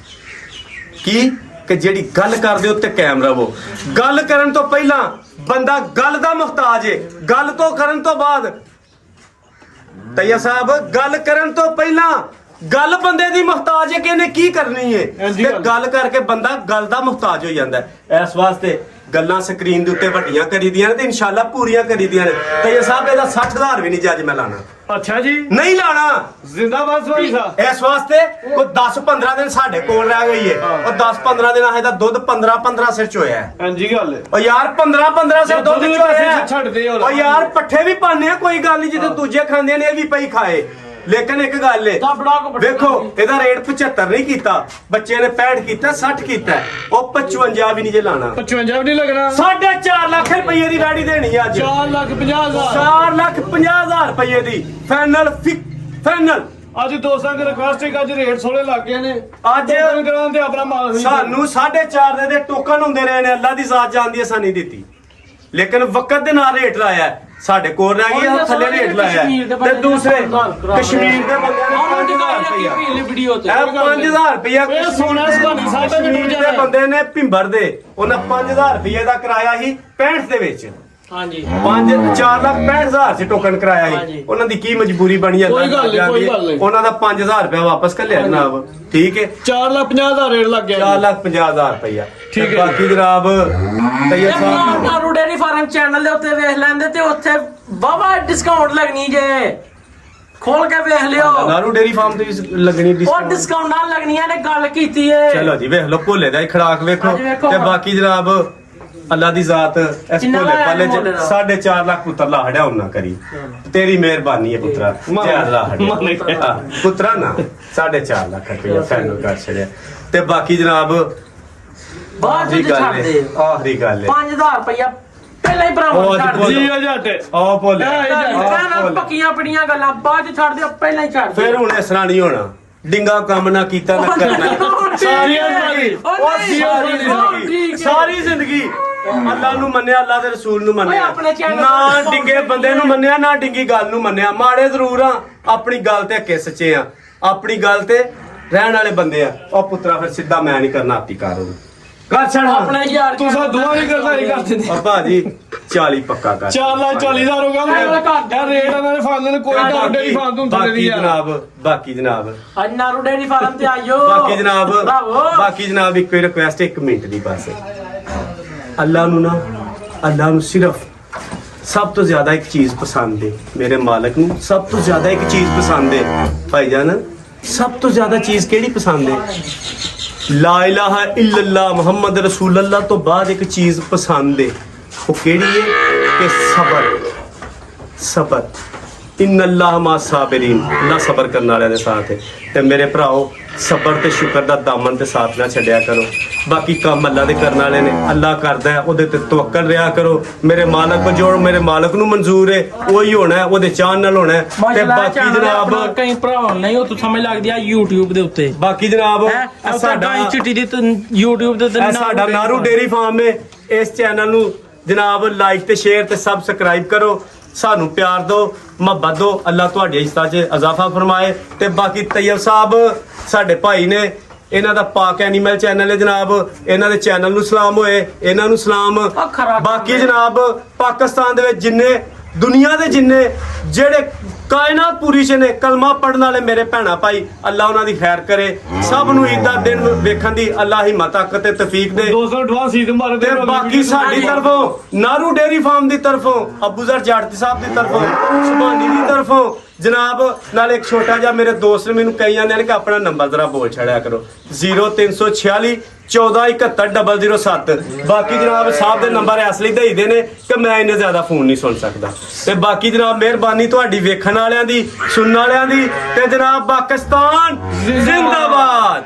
ਕੀ ਕਿ ਜਿਹੜੀ ਗੱਲ ਕਰਦੇ ਉੱਤੇ ਕਾਇਮ ਰਹੋ। ਗੱਲ ਕਰਨ ਤੋਂ ਪਹਿਲਾਂ ਬੰਦਾ ਗੱਲ ਦਾ ਮੁਹਤਾਜ ਏ। ਗੱਲ ਤੋਂ ਕਰਨ ਤੋਂ ਬਾਅਦ ਤਈਆ ਸਾਹਿਬ ਗੱਲ ਕਰਨ ਤੋਂ ਪਹਿਲਾਂ ਗੱਲ ਬੰਦੇ ਦੀ ਮੁਹਤਾਜ ਹੈ ਕਿ ਇਹਨੇ ਕੀ ਕਰਨੀ ਏ ਤੇ ਗੱਲ ਕਰਕੇ ਬੰਦਾ ਗੱਲ ਦਾ ਮੁਹਤਾਜ ਹੋ ਜਾਂਦਾ ਹੈ। ਇਸ ਵਾਸਤੇ ਗੱਲਾਂ ਸਕਰੀਨ ਦੇ ਉੱਤੇ ਵੱਡੀਆਂ ਕਰੀਦੀਆਂ ਨੇ ਤੇ ਇਨਸ਼ਾਅੱਲਾ ਪੂਰੀਆਂ ਕਰੀਦੀਆਂ ਨੇ। ਤਈਆ ਸਾਹਿਬ ਇਹਦਾ 60,000 ਵੀ ਨਹੀਂ ਜੱਜ ਮੈਂ ਲਾਣਾ। ਅੱਛਾ ਜੀ ਨਹੀਂ ਲਾਣਾ। ਜ਼ਿੰਦਾਬਾਦ ਸੁਭਾਨੀ ਸਾਹਿਬ। ਇਸ ਵਾਸਤੇ ਕੋਈ 10-15 ਦਿਨ ਸਾਡੇ ਕੋਲ ਰਹਿ ਗਈ ਏ। ਉਹ 10-15 ਦਿਨ ਆਹੇ ਦਾ ਦੁੱਧ 15-15 ਸਿਰ ਚ ਹੋਇਆ ਹੈ। ਹਾਂਜੀ ਗੱਲ। ਉਹ ਯਾਰ 15-15 ਸਿਰ ਦੁੱਧ ਚ ਹੋਇਆ। ਛੱਡਦੇ ਉਹ ਯਾਰ ਪੱਠੇ ਵੀ ਪਾਣੇ ਆ ਕੋਈ ਗੱਲ ਨਹੀਂ ਜਿੱਦ ਦੂਜੇ ਖਾਂਦੇ ਨੇ ਇਹ ਵੀ ਪਈ ਖਾਏ। ਲੇਕਿਨ ਇੱਕ ਗੱਲ ਏ ਵੇਖੋ ਇਹਦਾ ਰੇਟ 75 ਨਹੀਂ ਕੀਤਾ ਬੱਚੇ ਨੇ 65 ਕੀਤਾ 60 ਕੀਤਾ ਉਹ 55 ਵੀ ਨਹੀਂ ਜੇ ਲਾਣਾ। 55 ਵੀ ਨਹੀਂ ਲੱਗਣਾ। 4.5 ਲੱਖ ਰੁਪਏ ਦੀ ਗਾੜੀ ਦੇਣੀ ਅੱਜ। 4,50,000 4,50,000 ਰੁਪਏ ਦੀ ਫਾਈਨਲ। ਅੱਜ ਦੋਸਤਾਂ ਦੀ ਰਿਕੁਐਸਟ ਹੈ ਕਿ ਅੱਜ ਰੇਟ ਸੋਹਣੇ ਲੱਗ ਗਏ ਨੇ। ਅੱਜ ਕਰਾਂ ਤੇ ਆਪਣਾ ਮਾਲ ਸਾਨੂੰ 4.5 ਦੇ ਟੋਕਨ ਹੁੰਦੇ ਰਹੇ ਨੇ। ਅੱਲਾ ਦੀ ਜ਼ਾਤ ਜਾਣਦੀ ਹੈ ਸਾਨੂੰ ਦਿੱਤੀ ਲੇਕਿਨ ਵਕਤ ਦੇ ਨਾਲ ਰੇਟ ਲਾਇਆ ਸਾਡੇ ਕੋਲ ਰਹਿ ਗਈ ਥੱਲੇ ਰੇਟ ਲਾਇਆ। ਤੇ ਦੂਸਰੇ ਕਸ਼ਮੀਰ ਦੇ ਬੰਦੇ ਨੇ 5,000 ਰੁਪਇਆ। ਇਹ 5,000 ਰੁਪਇਆ ਸੋਨਾ ਸੁਭਾਨੀ ਸਾਹਿਬ ਦਾ ਕਸ਼ਮੀਰ ਦੇ ਬੰਦੇ ਨੇ ਭਿੰਬਰ ਦੇ ਉਹਨਾਂ 5,000 ਰੁਪਏ ਦਾ ਕਰਾਇਆ ਸੀ 65 ਦੇ ਵਿੱਚ। ਹਾਂਜੀ 4,65,000 ਸੀ ਟੋਕਨ ਕਰਾਇਆ ਸੀ। ਉਹਨਾਂ ਦੀ ਕੀ ਮਜਬੂਰੀ ਬਣੀ ਕੋਈ ਗੱਲ ਨਹੀਂ। ਉਹਨਾਂ ਦਾ 5,000 ਰੁਪਇਆ ਵਾਪਸ ਕਰ ਲਿਆ ਜਨਾਬ। ਠੀਕ ਹੈ 4,50,000 ਰੇਟ ਲੱਗ ਗਿਆ। 4,50,000 ਰੁਪਇਆ। ਠੀਕ ਹੈ ਬਾਕੀ ਜਨਾਬ ਤੈਯਬ ਸਾਹਿਬ ਡੇਅਰੀ ਫਾਰਮ ਚੈਨਲ ਦੇ ਉੱਤੇ ਵੇਖ ਲੈਂਦੇ ਤੇ ਉੱਥੇ ਵਾਵਾ ਡਿਸਕਾਊਂਟ ਲੱਗਣੀ ਜੇ। ਖੋਲ ਕੇ ਵੇਖ ਲਿਓ ਨਾਰੂ ਡੇਰੀ ਫਾਰਮ ਤੇ ਵੀ ਲੱਗਣੀ ਉਹ discount? ਡਿਸਕਾਊਂਟ ਨਾਲ ਲੱਗਣੀਆਂ ਨੇ ਗੱਲ ਕੀਤੀ ਏ ਚਲੋ ਜੀ ਵੇਖ ਲਓ ਭੋਲੇ ਦਾ ਹੀ ਖੜਾਕ ਵੇਖੋ ਹਾਂਜੀ, ਵੇਖੋ। ਤੇ ਬਾਕੀ ਜਨਾਬ ਅੱਲਾ ਦੀ ਜ਼ਾਤ ਇਸ ਕਿੰਨਾ ਭੋਲੇ ਲਾਇਆ ਪਾਲੇ ਭੋਲੇ ਚ ਦਾ? 4.5 ਲੱਖ ਪੁੱਤਰ ਲਾ ਹੜਿਆ ਉਹਨਾਂ ਕਰੀ ਤੇਰੀ ਮਿਹਰਬਾਨੀ ਹੈ ਪੁੱਤਰਾ ਤੇ ਅੱਲਾ ਹੜਿਆ ਪੁੱਤਰਾ ਨਾ 4.5 ਲੱਖ ਰੁਪਇਆ ਫਾਈਨਲ ਕਰ ਛੜਿਆ ਤੇ ਬਾਕੀ ਜਨਾਬ ਬਾਅਦ ਆਖਰੀ ਵਿੱਚ ਗੱਲ ਛੱਡ ਹੈ ਦੇ ਆਖਰੀ ਗੱਲ ਹੈ 5000 ਰੁਪਇਆ ਪਹਿਲਾਂ ਹੀ ਭਰਾਵਾਂ ਉਹ ਛੱਡ ਬੋਲੋ। ਦੇ ਜੀ ਜੱਟ ਆਹ ਭੋਲੇ ਨਾਲ ਪੱਕੀਆਂ ਪੜੀਆਂ ਗੱਲਾਂ ਬਾਅਦ ਚ ਛੱਡ ਦਿਓ ਪਹਿਲਾਂ ਹੀ ਛੱਡ ਦਿਓ ਫਿਰ ਹੁਣ ਇਸ ਤਰ੍ਹਾਂ ਨਹੀਂ ਹੋਣਾ ਡਿੰਗਾ ਕੰਮ ਨਾ ਕੀਤਾ ਨਾ ਕਰਨਾ ਸਾਰੀ ਜ਼ਿੰਦਗੀ ਸਾਰੀ ਜ਼ਿੰਦਗੀ ਅੱਲਾ ਨੂੰ ਮੰਨਿਆ ਅੱਲਾ ਦੇ ਰਸੂਲ ਨੂੰ ਮੰਨਿਆ ਓਏ ਆਪਣੇ channel ਨਾ ਤੇ ਡਿੰਗੇ ਬੰਦੇ ਨੂੰ ਮੰਨਿਆ ਨਾ ਡਿੰਗੀ ਗੱਲ ਨੂੰ ਮੰਨਿਆ ਮਾੜੇ ਜ਼ਰੂਰ ਆ ਆਪਣੀ ਗੱਲ ਤੇ ਅੱਕੇ ਸੱਚੇ ਆ ਆਪਣੀ ਗੱਲ ਤੇ ਰਹਿਣ ਵਾਲੇ ਬੰਦੇ ਆ ਉਹ ਪੁੱਤਰਾ ਫਿਰ ਸਿੱਧਾ ਮੈਂ ਨਹੀਂ ਕਰਨਾ ਆਪੀ ਕਰ ਉਹਨੂੰ ਕਰ ਛੜ ਆਪਣੇ ਯਾਰ ਤੁਸੀਂ ਦੁਆ ਨਹੀਂ ਕਰਦਾ ਨਹੀਂ ਕਰਦੇ ਨੇ ਆ ਭਾਜੀ 40 ਪੱਕਾ ਕਰ 4,40,000 ਹੋ ਗਿਆ ਯਾਰ ਰੇਟ ਉਹਨਾਂ ਨੇ ਫਾਂਦੇ ਨੇ ਕੋਈ ਡਾਊਟ ਨਹੀਂ ਫਾਂਦ ਹੁੰਦੇ ਨੇ ਬਾਕੀ ਯਾਰ ਜਨਾਬ ਬਾਕੀ ਜਨਾਬ ਅੱਜ ਨਾਰੂ ਡੇਰੀ ਫਾਰਮ ਤੇ ਆਇਓ ਬਾਕੀ ਜਨਾਬ ਬਰਾਵੋ ਬਾਕੀ ਜਨਾਬ ਇੱਕ ਰਿਕੁਐਸਟ 1 ਮਿੰਟ ਦੀ ਬਸ ਅੱਲਾ ਨੂੰ ਨਾ ਅੱਲਾ ਨੂੰ ਸਿਰਫ ਸਭ ਤੋਂ ਜ਼ਿਆਦਾ ਇੱਕ ਚੀਜ਼ ਪਸੰਦ ਹੈ ਮੇਰੇ ਮਾਲਕ ਨੂੰ ਸਭ ਤੋਂ ਜ਼ਿਆਦਾ ਇੱਕ ਚੀਜ਼ ਪਸੰਦ ਹੈ ਭਾਈਜਾਨ ਸਭ ਤੋਂ ਜ਼ਿਆਦਾ ਚੀਜ਼ ਕਿਹੜੀ ਪਸੰਦ ਹੈ ਲਾ ਇਲਾਹਾ ਇਲੱਲਾ ਮੁਹੰਮਦ ਰਸੂਲ ਅੱਲਾ ਤੋਂ ਬਾਅਦ ਇੱਕ ਚੀਜ਼ ਪਸੰਦ ਹੈ ਉਹ ਕਿਹੜੀ ਹੈ ਕਿ ਸਬਰ ਇਨ ਅੱਲਾਹ ਮਾ ਸਾਬਰੀਨ ਅੱਲਾ ਸਬਰ ਕਰਨ ਵਾਲਿਆਂ ਦੇ ਸਾਥ ਹੈ ਤੇ ਮੇਰੇ ਭਰਾਓ ਸਬਰ ਤੇ ਸ਼ੁਕਰ ਦਾ ਦਾਮਨ ਤੇ ਸਾਥ ਨਾ ਛੱਡਿਆ ਕਰੋ ਬਾਕੀ ਕੰਮ ਅੱਲਾ ਦੇ ਕਰਨ ਵਾਲੇ ਨੇ ਅੱਲਾ ਕਰਦਾ ਹੈ ਉਹਦੇ ਤੇ ਤਵੱਕਲ ਰਿਹਾ ਕਰੋ ਮੇਰੇ ਮਾਲਕ ਜੋ ਮੇਰੇ ਮਾਲਕ ਨੂੰ ਮਨਜ਼ੂਰ ਹੈ ਉਹੀ ਹੋਣਾ ਹੈ ਉਹਦੇ ਚਾਹਨ ਨਾਲ ਹੋਣਾ ਹੈ ਤੇ ਮਾਸ਼ਾਅੱਲਾ ਬਾਕੀ ਜਨਾਬ ਕਈ ਭਰਾਵਾਂ ਨਹੀਂ ਉਹ ਤਾਂ ਸਮਝ ਲੱਗਦੀ ਆ YouTube ਦੇ ਉੱਤੇ ਬਾਕੀ ਜਨਾਬ ਸਾਡਾ ਸਾਡਾ ਚਿੱਟੀ ਦੀ YouTube ਦੇ ਇਹ ਸਾਡਾ ਨਾਰੂ ਡੇਰੀ ਫਾਰਮ ਹੈ ਇਸ ਚੈਨਲ ਨੂੰ ਜਨਾਬ ਲਾਈਕ ਤੇ ਸ਼ੇਅਰ ਤੇ ਸਬਸਕ੍ਰਾਈਬ ਕਰੋ ਸਾਨੂੰ ਪਿਆਰ ਦਿਓ ਮੁਹੱਬਤ ਦਿਓ ਅੱਲਾ ਤੁਹਾਡੀ ਇੱਜ਼ਤਾਂ 'ਚ ਇਜ਼ਾਫਾ ਫਰਮਾਏ ਤੇ ਬਾਕੀ ਤੈयब ਸਾਹਿਬ ਸਾਡੇ ਭਾਈ ਨੇ ਇਹਨਾਂ ਦਾ ਪਾਕ ਐਨੀਮਲ ਚੈਨਲ ਹੈ ਜਨਾਬ ਇਹਨਾਂ ਦੇ ਚੈਨਲ ਨੂੰ ਸਲਾਮ ਹੋਏ ਇਹਨਾਂ ਨੂੰ ਸਲਾਮ ਬਾਕੀ ਜਨਾਬ ਪਾਕਿਸਤਾਨ ਦੇ ਵਿੱਚ ਜਿੰਨੇ ਦੁਨੀਆ ਦੇ ਜਿੰਨੇ ਜਿਹੜੇ ਕਾਇਨਾਤ ਪੂਰੀ 'ਚ ਨੇ ਕਲਮਾ ਪੜਨ ਵਾਲੇ ਮੇਰੇ ਭੈਣਾ ਭਾਈ ਅੱਲਾ ਉਹਨਾਂ ਦੀ ਖੈਰ ਕਰੇ ਸਭ ਨੂੰ ਈਦ ਦਾ ਦਿਨ ਵੇਖਣ ਦੀ ਅੱਲਾ ਹਿੰਮਤ ਤਾਕਤ ਤੇ ਤੌਫੀਕ ਦੇ 200 ਐਡਵਾਂਸ ਈਦ ਮੁਬਾਰਕ ਤੇ ਬਾਕੀ ਸਾਡੀ ਤਰਫੋਂ ਨਾਰੂ ਡੇਰੀ ਫਾਰਮ ਦੀ ਤਰਫੋਂ ਅਬੂਜ਼ਰ ਜਾਟਤੀ ਸਾਹਿਬ ਦੀ ਤਰਫੋਂ ਸੁਭਾਨੀ ਦੀ ਤਰਫੋਂ ਜਨਾਬ ਨਾਲ ਇੱਕ ਛੋਟਾ ਜਿਹਾ ਮੇਰੇ ਦੋਸਤ ਨੇ ਮੈਨੂੰ ਕਹੀ ਜਾਂਦੇ ਨੇ ਕਿ ਆਪਣਾ ਨੰਬਰ ਜ਼ਰਾ ਬੋਲ ਛੜਿਆ ਕਰੋ 0346 147107 ਬਾਕੀ ਜਨਾਬ ਸਾਹਿਬ ਦੇ ਨੰਬਰ ਇਸ ਲਈ ਦਈਦੇ ਨੇ ਕਿ ਮੈਂ ਇੰਨੇ ਜ਼ਿਆਦਾ ਫੋਨ ਨਹੀਂ ਸੁਣ ਸਕਦਾ ਤੇ ਬਾਕੀ ਜਨਾਬ ਮਿਹਰਬਾਨੀ ਤੁਹਾਡੀ ਵੇਖਣ ਵਾਲਿਆਂ ਦੀ ਸੁਣਨ ਵਾਲਿਆਂ ਦੀ ਤੇ ਜਨਾਬ ਪਾਕਿਸਤਾਨ ਜ਼ਿੰਦਾਬਾਦ